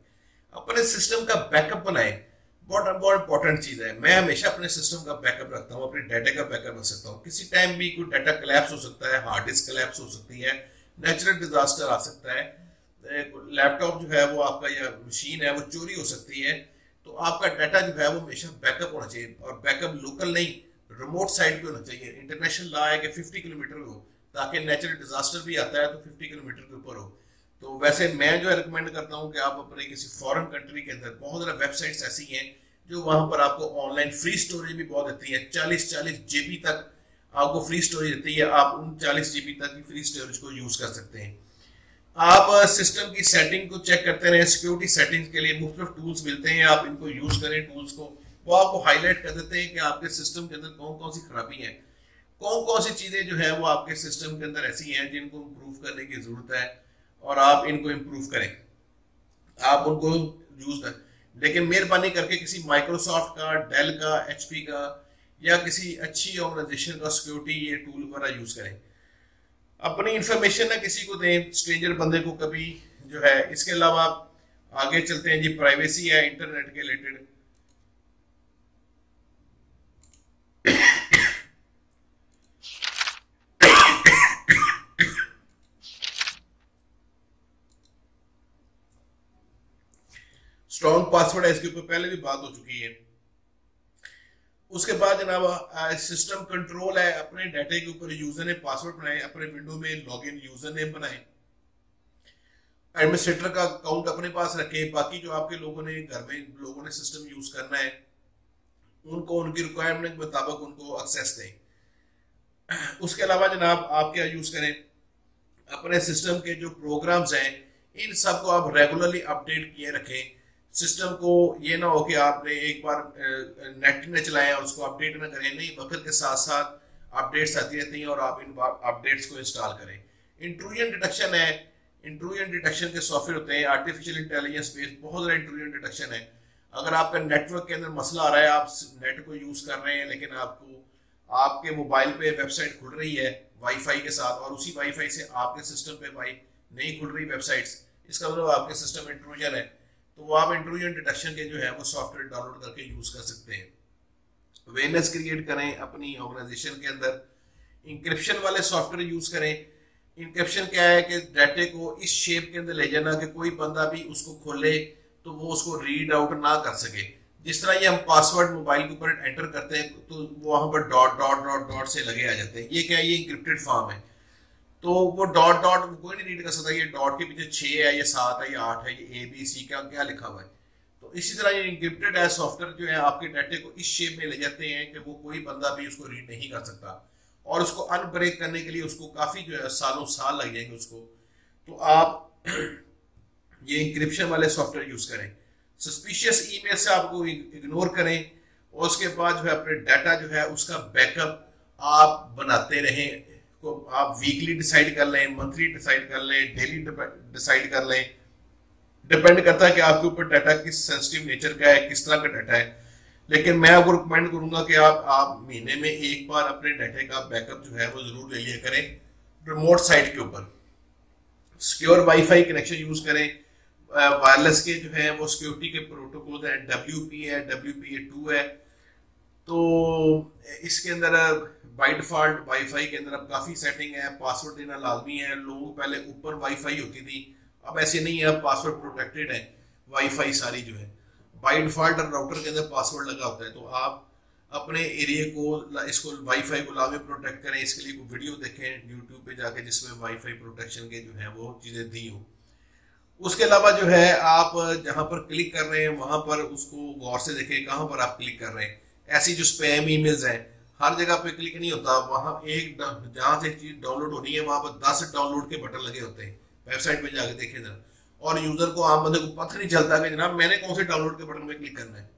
अपने सिस्टम का बैकअप बनाएं, बहुत इंपॉर्टेंट चीज है। मैं हमेशा अपने सिस्टम का बैकअप रखता हूँ, अपने डाटा का बैकअप रख सकता हूँ। किसी टाइम भी कोई डाटा कोलैप्स हो सकता है, हार्ड डिस्क कोलैप्स हो सकती है, नेचुरल डिजास्टर आ सकता है, लैपटॉप जो है वो आपका या मशीन है वो चोरी हो सकती है, तो आपका डाटा जो है वो हमेशा बैकअप होना चाहिए। और बैकअप लोकल नहीं, रिमोट साइड पे होना चाहिए। इंटरनेशनल लॉ है कि 50 किलोमीटर हो, ताकि नेचुरल डिजास्टर भी आता है तो 50 किलोमीटर के ऊपर हो। तो वैसे मैं जो है रिकमेंड करता हूँ कि आप अपने किसी फॉरेन कंट्री के अंदर, बहुत ज़्यादा वेबसाइट्स ऐसी हैं जो वहां पर आपको ऑनलाइन फ्री स्टोरेज भी बहुत देती है, 40 GB तक आपको फ्री स्टोरेज देती है। आप उन 40 GB तक की फ्री स्टोरेज को यूज कर सकते हैं। आप सिस्टम की सेटिंग को चेक करते रहे। सिक्योरिटी सेटिंग्स के लिए मुख्तलिफ टूल्स मिलते हैं, आप इनको यूज करें। टूल्स को वो आपको हाईलाइट कर देते हैं कि आपके सिस्टम के अंदर कौन कौन सी खराबी है, कौन कौन सी चीजें जो है वो आपके सिस्टम के अंदर ऐसी हैं जिनको इम्प्रूव करने की जरूरत है और आप इनको इम्प्रूव करें, आप उनको यूज करें। लेकिन मेहरबानी करके किसी माइक्रोसॉफ्ट का, डेल का, HP का या किसी अच्छी ऑर्गेनाइजेशन का सिक्योरिटी ये टूल वगैरह यूज करें। अपनी इंफॉर्मेशन ना किसी को दें, स्ट्रेंजर बंदे को कभी जो है। इसके अलावा आगे चलते हैं जी, प्राइवेसी है इंटरनेट के रिलेटेड। स्ट्रॉन्ग पासवर्ड है, इसके ऊपर पहले भी बात हो चुकी है। उसके बाद जनाब सिस्टम कंट्रोल है, अपने डाटा के ऊपर यूजर ने पासवर्ड बनाए, अपने विंडो में लॉगिन यूजर नेम बनाए, एडमिनिस्ट्रेटर का अकाउंट अपने पास रखे। बाकी जो आपके लोगों ने घर में लोगों ने सिस्टम यूज करना है उनको उनकी रिक्वायरमेंट के मुताबिक उनको एक्सेस दें। उसके अलावा जनाब आप क्या यूज करें, अपने सिस्टम के जो प्रोग्राम्स हैं इन सबको आप रेगुलरली अपडेट किए रखें। सिस्टम को ये ना हो कि आपने एक बार नेट न चलाएं और उसको अपडेट ना करें, नहीं, वक्त के साथ साथ अपडेट्स आती रहती हैं और आप इन अपडेट्स को इंस्टॉल करें। इंट्रूजन डिटेक्शन है, इंट्रूजन डिटेक्शन के सॉफ्टवेयर होते हैं, आर्टिफिशियल इंटेलिजेंस बेस्ड बहुत ज़्यादा इंट्रूजन डिटेक्शन है। अगर आपका नेटवर्क के अंदर मसला आ रहा है, आप नेट को यूज़ कर रहे हैं लेकिन आपको आपके मोबाइल पे वेबसाइट खुल रही है वाईफाई के साथ और उसी वाईफाई से आपके सिस्टम पे नहीं खुल रही वेबसाइट्स, इसका मतलब आपके सिस्टम में इंट्रूजन है। तो आप इंट्रूजन डिटेक्शन के जो है वो सॉफ्टवेयर डाउनलोड करके यूज कर सकते हैं। अवेयरनेस क्रिएट करें अपनी ऑर्गेनाइजेशन के अंदर। इंक्रिप्शन वाले सॉफ्टवेयर यूज करें। इंक्रिप्शन क्या है कि डाटे को इस शेप के अंदर ले जाना कि कोई बंदा भी उसको खोले तो वो उसको रीड आउट ना कर सके। जिस तरह ये हम पासवर्ड मोबाइल के ऊपर एंटर करते हैं तो वो वहां पर डॉट डॉट डॉट डॉट से लगे आ जाते हैं, ये क्या है, ये इंक्रिप्टेड फॉर्म है। तो वो डॉट डॉट कोई नहीं रीड कर सकता, ये डॉट के पीछे 6 है, ये 7 है, ये 8 है, ये ABC क्या क्या लिखा हुआ है। तो तो इसी तरह ये इंक्रिप्टेड एज सॉफ्टवेयर जो है आपके डाटे को इस शेप में ले जाते हैं कि वो कोई बंदा भी उसको रीड नहीं कर सकता, और उसको अनब्रेक करने के लिए उसको काफी जो है सालों साल लग जाएंगे उसको। तो आप ये इंक्रिप्शन वाले सॉफ्टवेयर यूज करें, सस्पिशियस ईमेल से आपको इग्नोर करें, और उसके बाद जो है अपने डाटा जो है उसका बैकअप आप बनाते रहें। को आप वीकली डिसाइड कर लें, मंथली डिसाइड कर लें, डेली डिसाइड कर लें, डिपेंड करता है कि आपके ऊपर डाटा किस सेंसिटिव नेचर का है, किस तरह का डाटा है। लेकिन मैं आपको रिकमेंड करूंगा कि आप महीने में एक बार अपने डाटा का बैकअप जो है वो जरूर ले लिया करें रिमोट साइट के ऊपर। सिक्योर वाईफाई कनेक्शन यूज करें, वायरलेस के जो है वो सिक्योरिटी के प्रोटोकॉल है, WP है, WPA2 है। तो इसके अंदर बाय डिफॉल्ट वाईफाई के अंदर अब काफी सेटिंग है, पासवर्ड देना लाजमी है। लोग पहले ऊपर वाईफाई होती थी, अब ऐसे नहीं है, अब पासवर्ड प्रोटेक्टेड है वाईफाई सारी जो है। बाय डिफॉल्ट राउटर के अंदर पासवर्ड लगा होता है, तो आप अपने एरिया को इसको वाईफाई को लाजमी प्रोटेक्ट करें। इसके लिए कोई वीडियो देखें यूट्यूब पे जाके जिसमें वाईफाई प्रोटेक्शन के जो है वो चीजें दी हो। उसके अलावा जो है आप जहां पर क्लिक कर रहे हैं वहां पर उसको गौर से देखें कहां पर आप क्लिक कर रहे हैं। ऐसी जो स्पैम ईमेल्स हैं हर जगह पे क्लिक नहीं होता, वहां एक जहां से चीज डाउनलोड होनी है वहां पर 10 डाउनलोड के बटन लगे होते हैं, वेबसाइट पे जाके देखें जरा, और यूजर को आम बंदे को पता नहीं चलता कि जनाब मैंने कौन से डाउनलोड के बटन पे क्लिक करना है।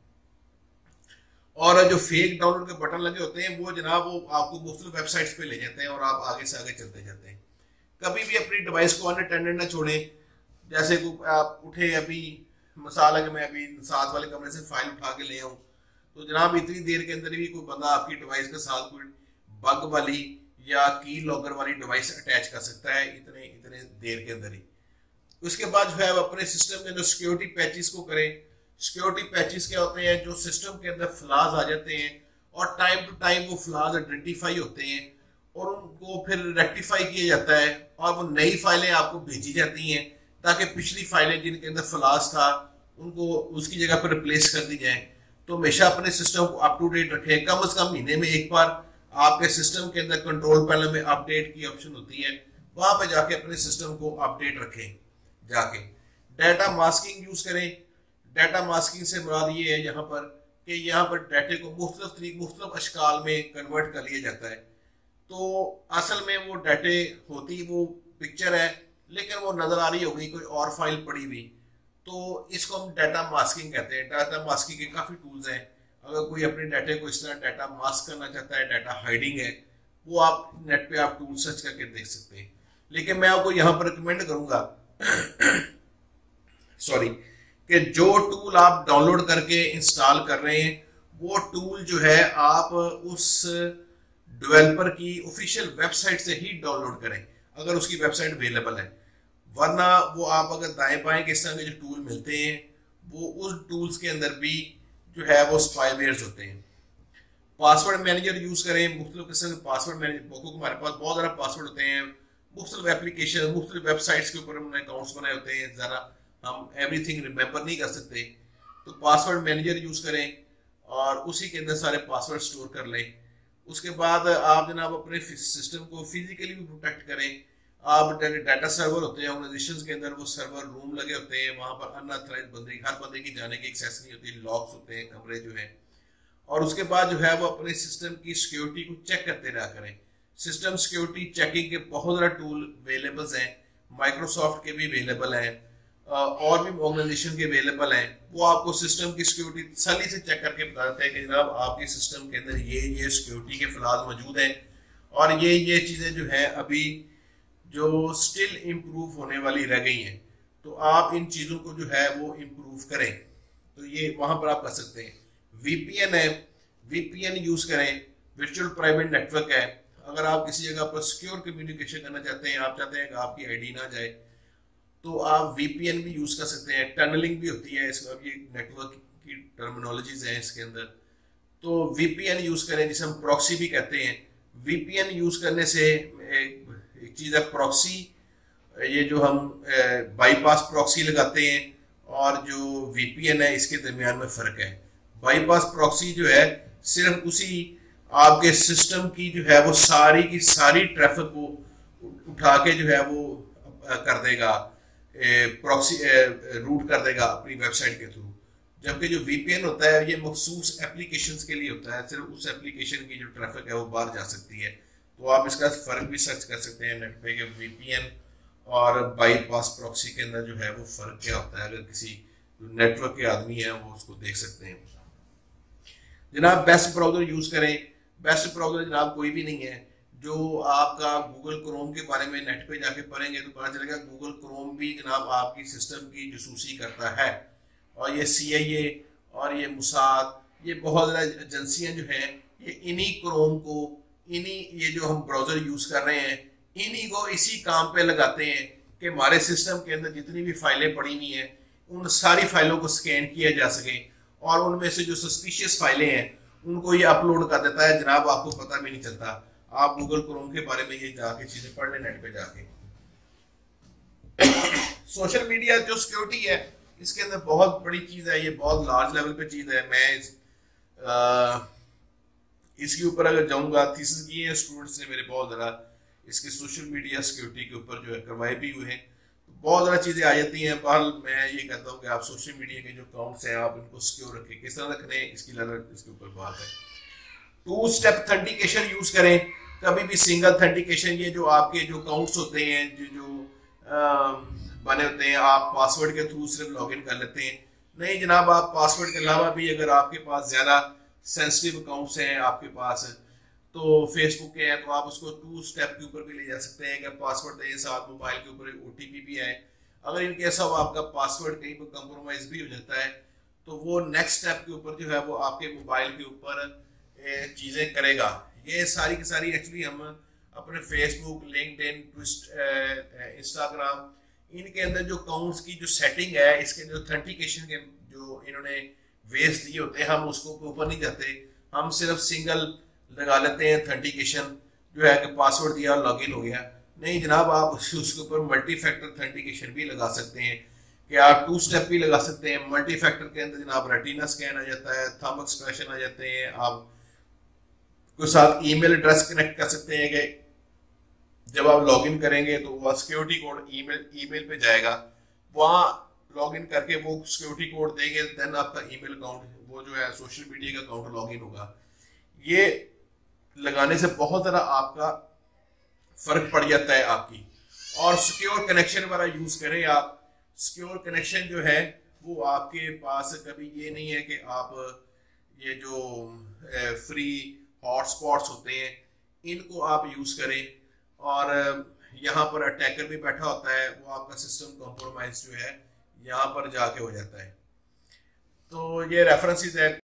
और जो फेक डाउनलोड के बटन लगे होते हैं वो जनाब वो आपको मुख्तलिफ वेबसाइट्स पे ले जाते हैं और आप आगे से आगे चलते जाते हैं। कभी भी अपनी डिवाइस को अनअटेंडेड ना छोड़ें। जैसे आप उठे, अभी मिसाल है कि मैं अभी साथ वाले कमरे से फाइल उठा के ले आऊं, तो जनाब इतनी देर के अंदर भी कोई बंदा आपकी डिवाइस के साथ कोई बग वाली या की लॉगर वाली डिवाइस अटैच कर सकता है इतने इतने देर के अंदर ही। उसके बाद जो है अपने सिस्टम के अंदर सिक्योरिटी पैचेस को करें। सिक्योरिटी पैचेस क्या होते हैं, जो सिस्टम के अंदर फ्लॉज आ जाते हैं और टाइम टू टाइम वो फ्लॉज आइडेंटिफाई होते हैं और उनको फिर रेक्टिफाई किया जाता है और वो नई फाइलें आपको भेजी जाती हैं ताकि पिछली फाइलें जिनके अंदर फ्लॉज था उनको उसकी जगह पर रिप्लेस कर दी जाए। तो हमेशा अपने सिस्टम को अप टू डेट रखें। कम से कम महीने में एक बार आपके सिस्टम के अंदर कंट्रोल पैनल में अपडेट की ऑप्शन होती है, वहां पे जाके अपने सिस्टम को अपडेट रखें जाके। डाटा मास्किंग यूज करें। डाटा मास्किंग से मुराद ये है यहाँ पर कि यहाँ पर डाटे को मुख्तलिफ अशकाल में कन्वर्ट कर लिया जाता है। तो असल में वो डाटे होती वो पिक्चर है लेकिन वो नजर आ रही होगी कोई और फाइल पड़ी हुई, तो इसको हम डाटा मास्किंग कहते हैं। डाटा मास्किंग के काफी टूल्स हैं। अगर कोई अपने डाटे को इस तरह डाटा मास्क करना चाहता है, डाटा हाइडिंग है, वो आप नेट पे आप टूल सर्च करके देख सकते हैं। लेकिन मैं आपको यहाँ पर रिकमेंड करूंगा सॉरी कि जो टूल आप डाउनलोड करके इंस्टॉल कर रहे हैं वो टूल जो है आप उस डेवलपर की ऑफिशियल वेबसाइट से ही डाउनलोड करें अगर उसकी वेबसाइट अवेलेबल है। वरना वो आप अगर दाएं बाएं किस तरह के जो टूल मिलते हैं वो उस टूल्स के अंदर भी जो है वो स्पाईवेयर्स होते हैं। पासवर्ड मैनेजर यूज करें। मुख्तलिफ किस्म के पासवर्ड मैनेजर, हमारे पास बहुत ज़्यादा पासवर्ड होते हैं, मुख्तलिफ एप्लीकेशन मुख्तलिफ वेबसाइट्स के ऊपर हमने अकाउंट्स बनाए होते हैं, ज़रा हम एवरीथिंग रिमेंबर नहीं कर सकते। तो पासवर्ड मैनेजर यूज करें और उसी के अंदर सारे पासवर्ड स्टोर कर लें। उसके बाद आप जनाब अपने सिस्टम को फिजिकली भी प्रोटेक्ट करें। आप डाटा सर्वर होते हैं ऑर्गेनाइजेशंस के अंदर, वो सर्वर रूम लगे होते हैं, वहां पर अनऑथराइज्ड बंदे हर बंदे की जाने की एक्सेस नहीं होती, लॉक्स होते हैं कमरे जो है। और उसके बाद जो है वो अपने सिस्टम की सिक्योरिटी को चेक करते रहा करें। सिस्टम सिक्योरिटी चेकिंग के बहुत ज़्यादा टूल अवेलेबल हैं, माइक्रोसॉफ्ट के भी अवेलेबल हैं और भी ऑर्गेनाइजेशन के अवेलेबल हैं। वो आपको सिस्टम की सिक्योरिटी तसल्ली से चेक करके बताते हैं कि जनाब आपके सिस्टम के अंदर ये सिक्योरिटी के फ्लॉज मौजूद हैं और ये चीज़ें जो है अभी जो स्टिल इम्प्रूव होने वाली रह गई हैं, तो आप इन चीज़ों को जो है वो इम्प्रूव करें। तो ये वहाँ पर आप कर सकते हैं। VPN है, VPN यूज़ करें। वर्चुअल प्राइवेट नेटवर्क है। अगर आप किसी जगह पर सिक्योर कम्युनिकेशन करना चाहते हैं, आप चाहते हैं कि आपकी आईडी ना जाए, तो आप VPN भी यूज़ कर सकते हैं। टनलिंग भी होती है इसका, ये नेटवर्क की टर्मिनोलॉजीज हैं इसके अंदर। तो VPN यूज़ करें जिसे हम प्रॉक्सी भी कहते हैं। VPN यूज़ करने से एक चीज़ है प्रॉक्सी, ये जो हम बाईपास प्रॉक्सी लगाते हैं और जो VPN है इसके दरमियान में फ़र्क है। बाईपास प्रॉक्सी जो है सिर्फ उसी आपके सिस्टम की जो है वो सारी की सारी ट्रैफिक को उठा के जो है वो कर देगा, प्रॉक्सी रूट कर देगा अपनी वेबसाइट के थ्रू। जबकि जो वीपीएन होता है ये मखसूस एप्लीकेशंस के लिए होता है, सिर्फ उस एप्लीकेशन की जो ट्रैफिक है वो बाहर जा सकती है। तो आप इसका फर्क भी सर्च कर सकते हैं नेट पे कि वीपीएन और बाईपास प्रॉक्सी के अंदर जो है वो फर्क क्या होता है। अगर किसी नेटवर्क के आदमी है वो उसको देख सकते हैं। जनाब बेस्ट ब्राउजर यूज करें। बेस्ट ब्राउजर जनाब कोई भी नहीं है। जो आपका गूगल क्रोम के बारे में नेट पे जाके पढ़ेंगे तो पता चलेगा गूगल क्रोम भी जनाब आपकी सिस्टम की जसूसी करता है। और ये CIA और ये मुसाद, ये बहुत ज़्यादा एजेंसियां जो हैं ये इन्हीं क्रोम को, इन्हीं ये जो हम ब्राउज़र यूज़ कर रहे हैं इन्हीं को इसी काम पे लगाते हैं कि हमारे सिस्टम के अंदर जितनी भी फाइलें पड़ी हुई हैं उन सारी फाइलों को स्कैन किया जा सके और उनमें से जो सस्पिशियस फाइलें हैं उनको ये अपलोड कर देता है। जनाब आपको पता भी नहीं चलता। आप गूगल क्रोम के बारे में ये जाके चीज़ें पढ़ लें नेट पे जाके। सोशल मीडिया जो सिक्योरिटी है इसके अंदर बहुत बड़ी चीज़ है, ये बहुत लार्ज लेवल पे चीज़ है। मैं इसके ऊपर अगर जाऊंगा, थीसिस किए हैं स्टूडेंट्स ने मेरे बहुत ज़्यादा इसके सोशल मीडिया सिक्योरिटी के ऊपर जो है करवाए भी हुए हैं। तो बहुत ज़्यादा चीज़ें आ जाती हैं। बहरहाल मैं ये कहता हूँ कि आप सोशल मीडिया के जो अकाउंट्स हैं आप इनको सिक्योर रखें। किस तरह रखने इसकी इसके ऊपर बात है। 2 स्टेप ऑथेंटिकेशन यूज़ करें। कभी भी सिंगल ऑथेंटिकेशन, ये जो आपके जो अकाउंट्स होते हैं जो बने होते हैं, आप पासवर्ड के थ्रू सिर्फ लॉगिन कर लेते हैं। नहीं जनाब, आप पासवर्ड के अलावा भी अगर आपके पास ज़्यादा सेंसिटिव अकाउंट्स हैं आपके पास, तो फेसबुक के हैं, तो आप उसको 2 स्टेप के ऊपर भी ले जा सकते हैं कि पासवर्ड दें, साथ मोबाइल के ऊपर OTP भी आए। अगर इनके ऐसा हो आपका पासवर्ड कहीं पर कंप्रोमाइज भी हो जाता है तो वो नेक्स्ट स्टेप के ऊपर जो है वो आपके मोबाइल के ऊपर चीज़ें करेगा। ये सारी की सारी एक्चुअली हम अपने फेसबुक, लिंक्डइन, इंस्टाग्राम, इनके अंदर जो अकाउंट्स की जो सेटिंग है, इसके जो ऑथेंटिकेशन के जो इन्होंने वेज दिए होते हैं, हम उसको ऊपर नहीं जाते। हम सिर्फ सिंगल लगा लेते हैं ऑथेंटिकेशन जो है कि पासवर्ड दिया और लॉगिन हो गया। नहीं जनाब, आप उसके ऊपर मल्टी फैक्टर ऑथेंटिकेशन भी लगा सकते हैं कि आप 2 स्टेप भी लगा सकते हैं। मल्टी फैक्टर के अंदर जनाब रेटिना स्कैन आ जाता है, थंब एक्सप्रेशन आ जाते हैं, आप के साथ ईमेल एड्रेस कनेक्ट कर सकते हैं कि जब आप लॉगिन करेंगे तो वह सिक्योरिटी कोड ईमेल पे जाएगा, वहाँ लॉगिन करके वो सिक्योरिटी कोड देंगे, देन आपका ईमेल अकाउंट वो जो है सोशल मीडिया का अकाउंट लॉगिन होगा। ये लगाने से बहुत ज़्यादा आपका फर्क पड़ जाता है आपकी। और सिक्योर कनेक्शन वाला यूज करें आप। सिक्योर कनेक्शन जो है वो आपके पास कभी ये नहीं है कि आप ये जो फ्री हॉटस्पॉट्स होते हैं इनको आप यूज करें और यहाँ पर अटैकर भी बैठा होता है, वो आपका सिस्टम कॉम्प्रोमाइज जो है यहाँ पर जाके हो जाता है। तो ये रेफरेंसेस है।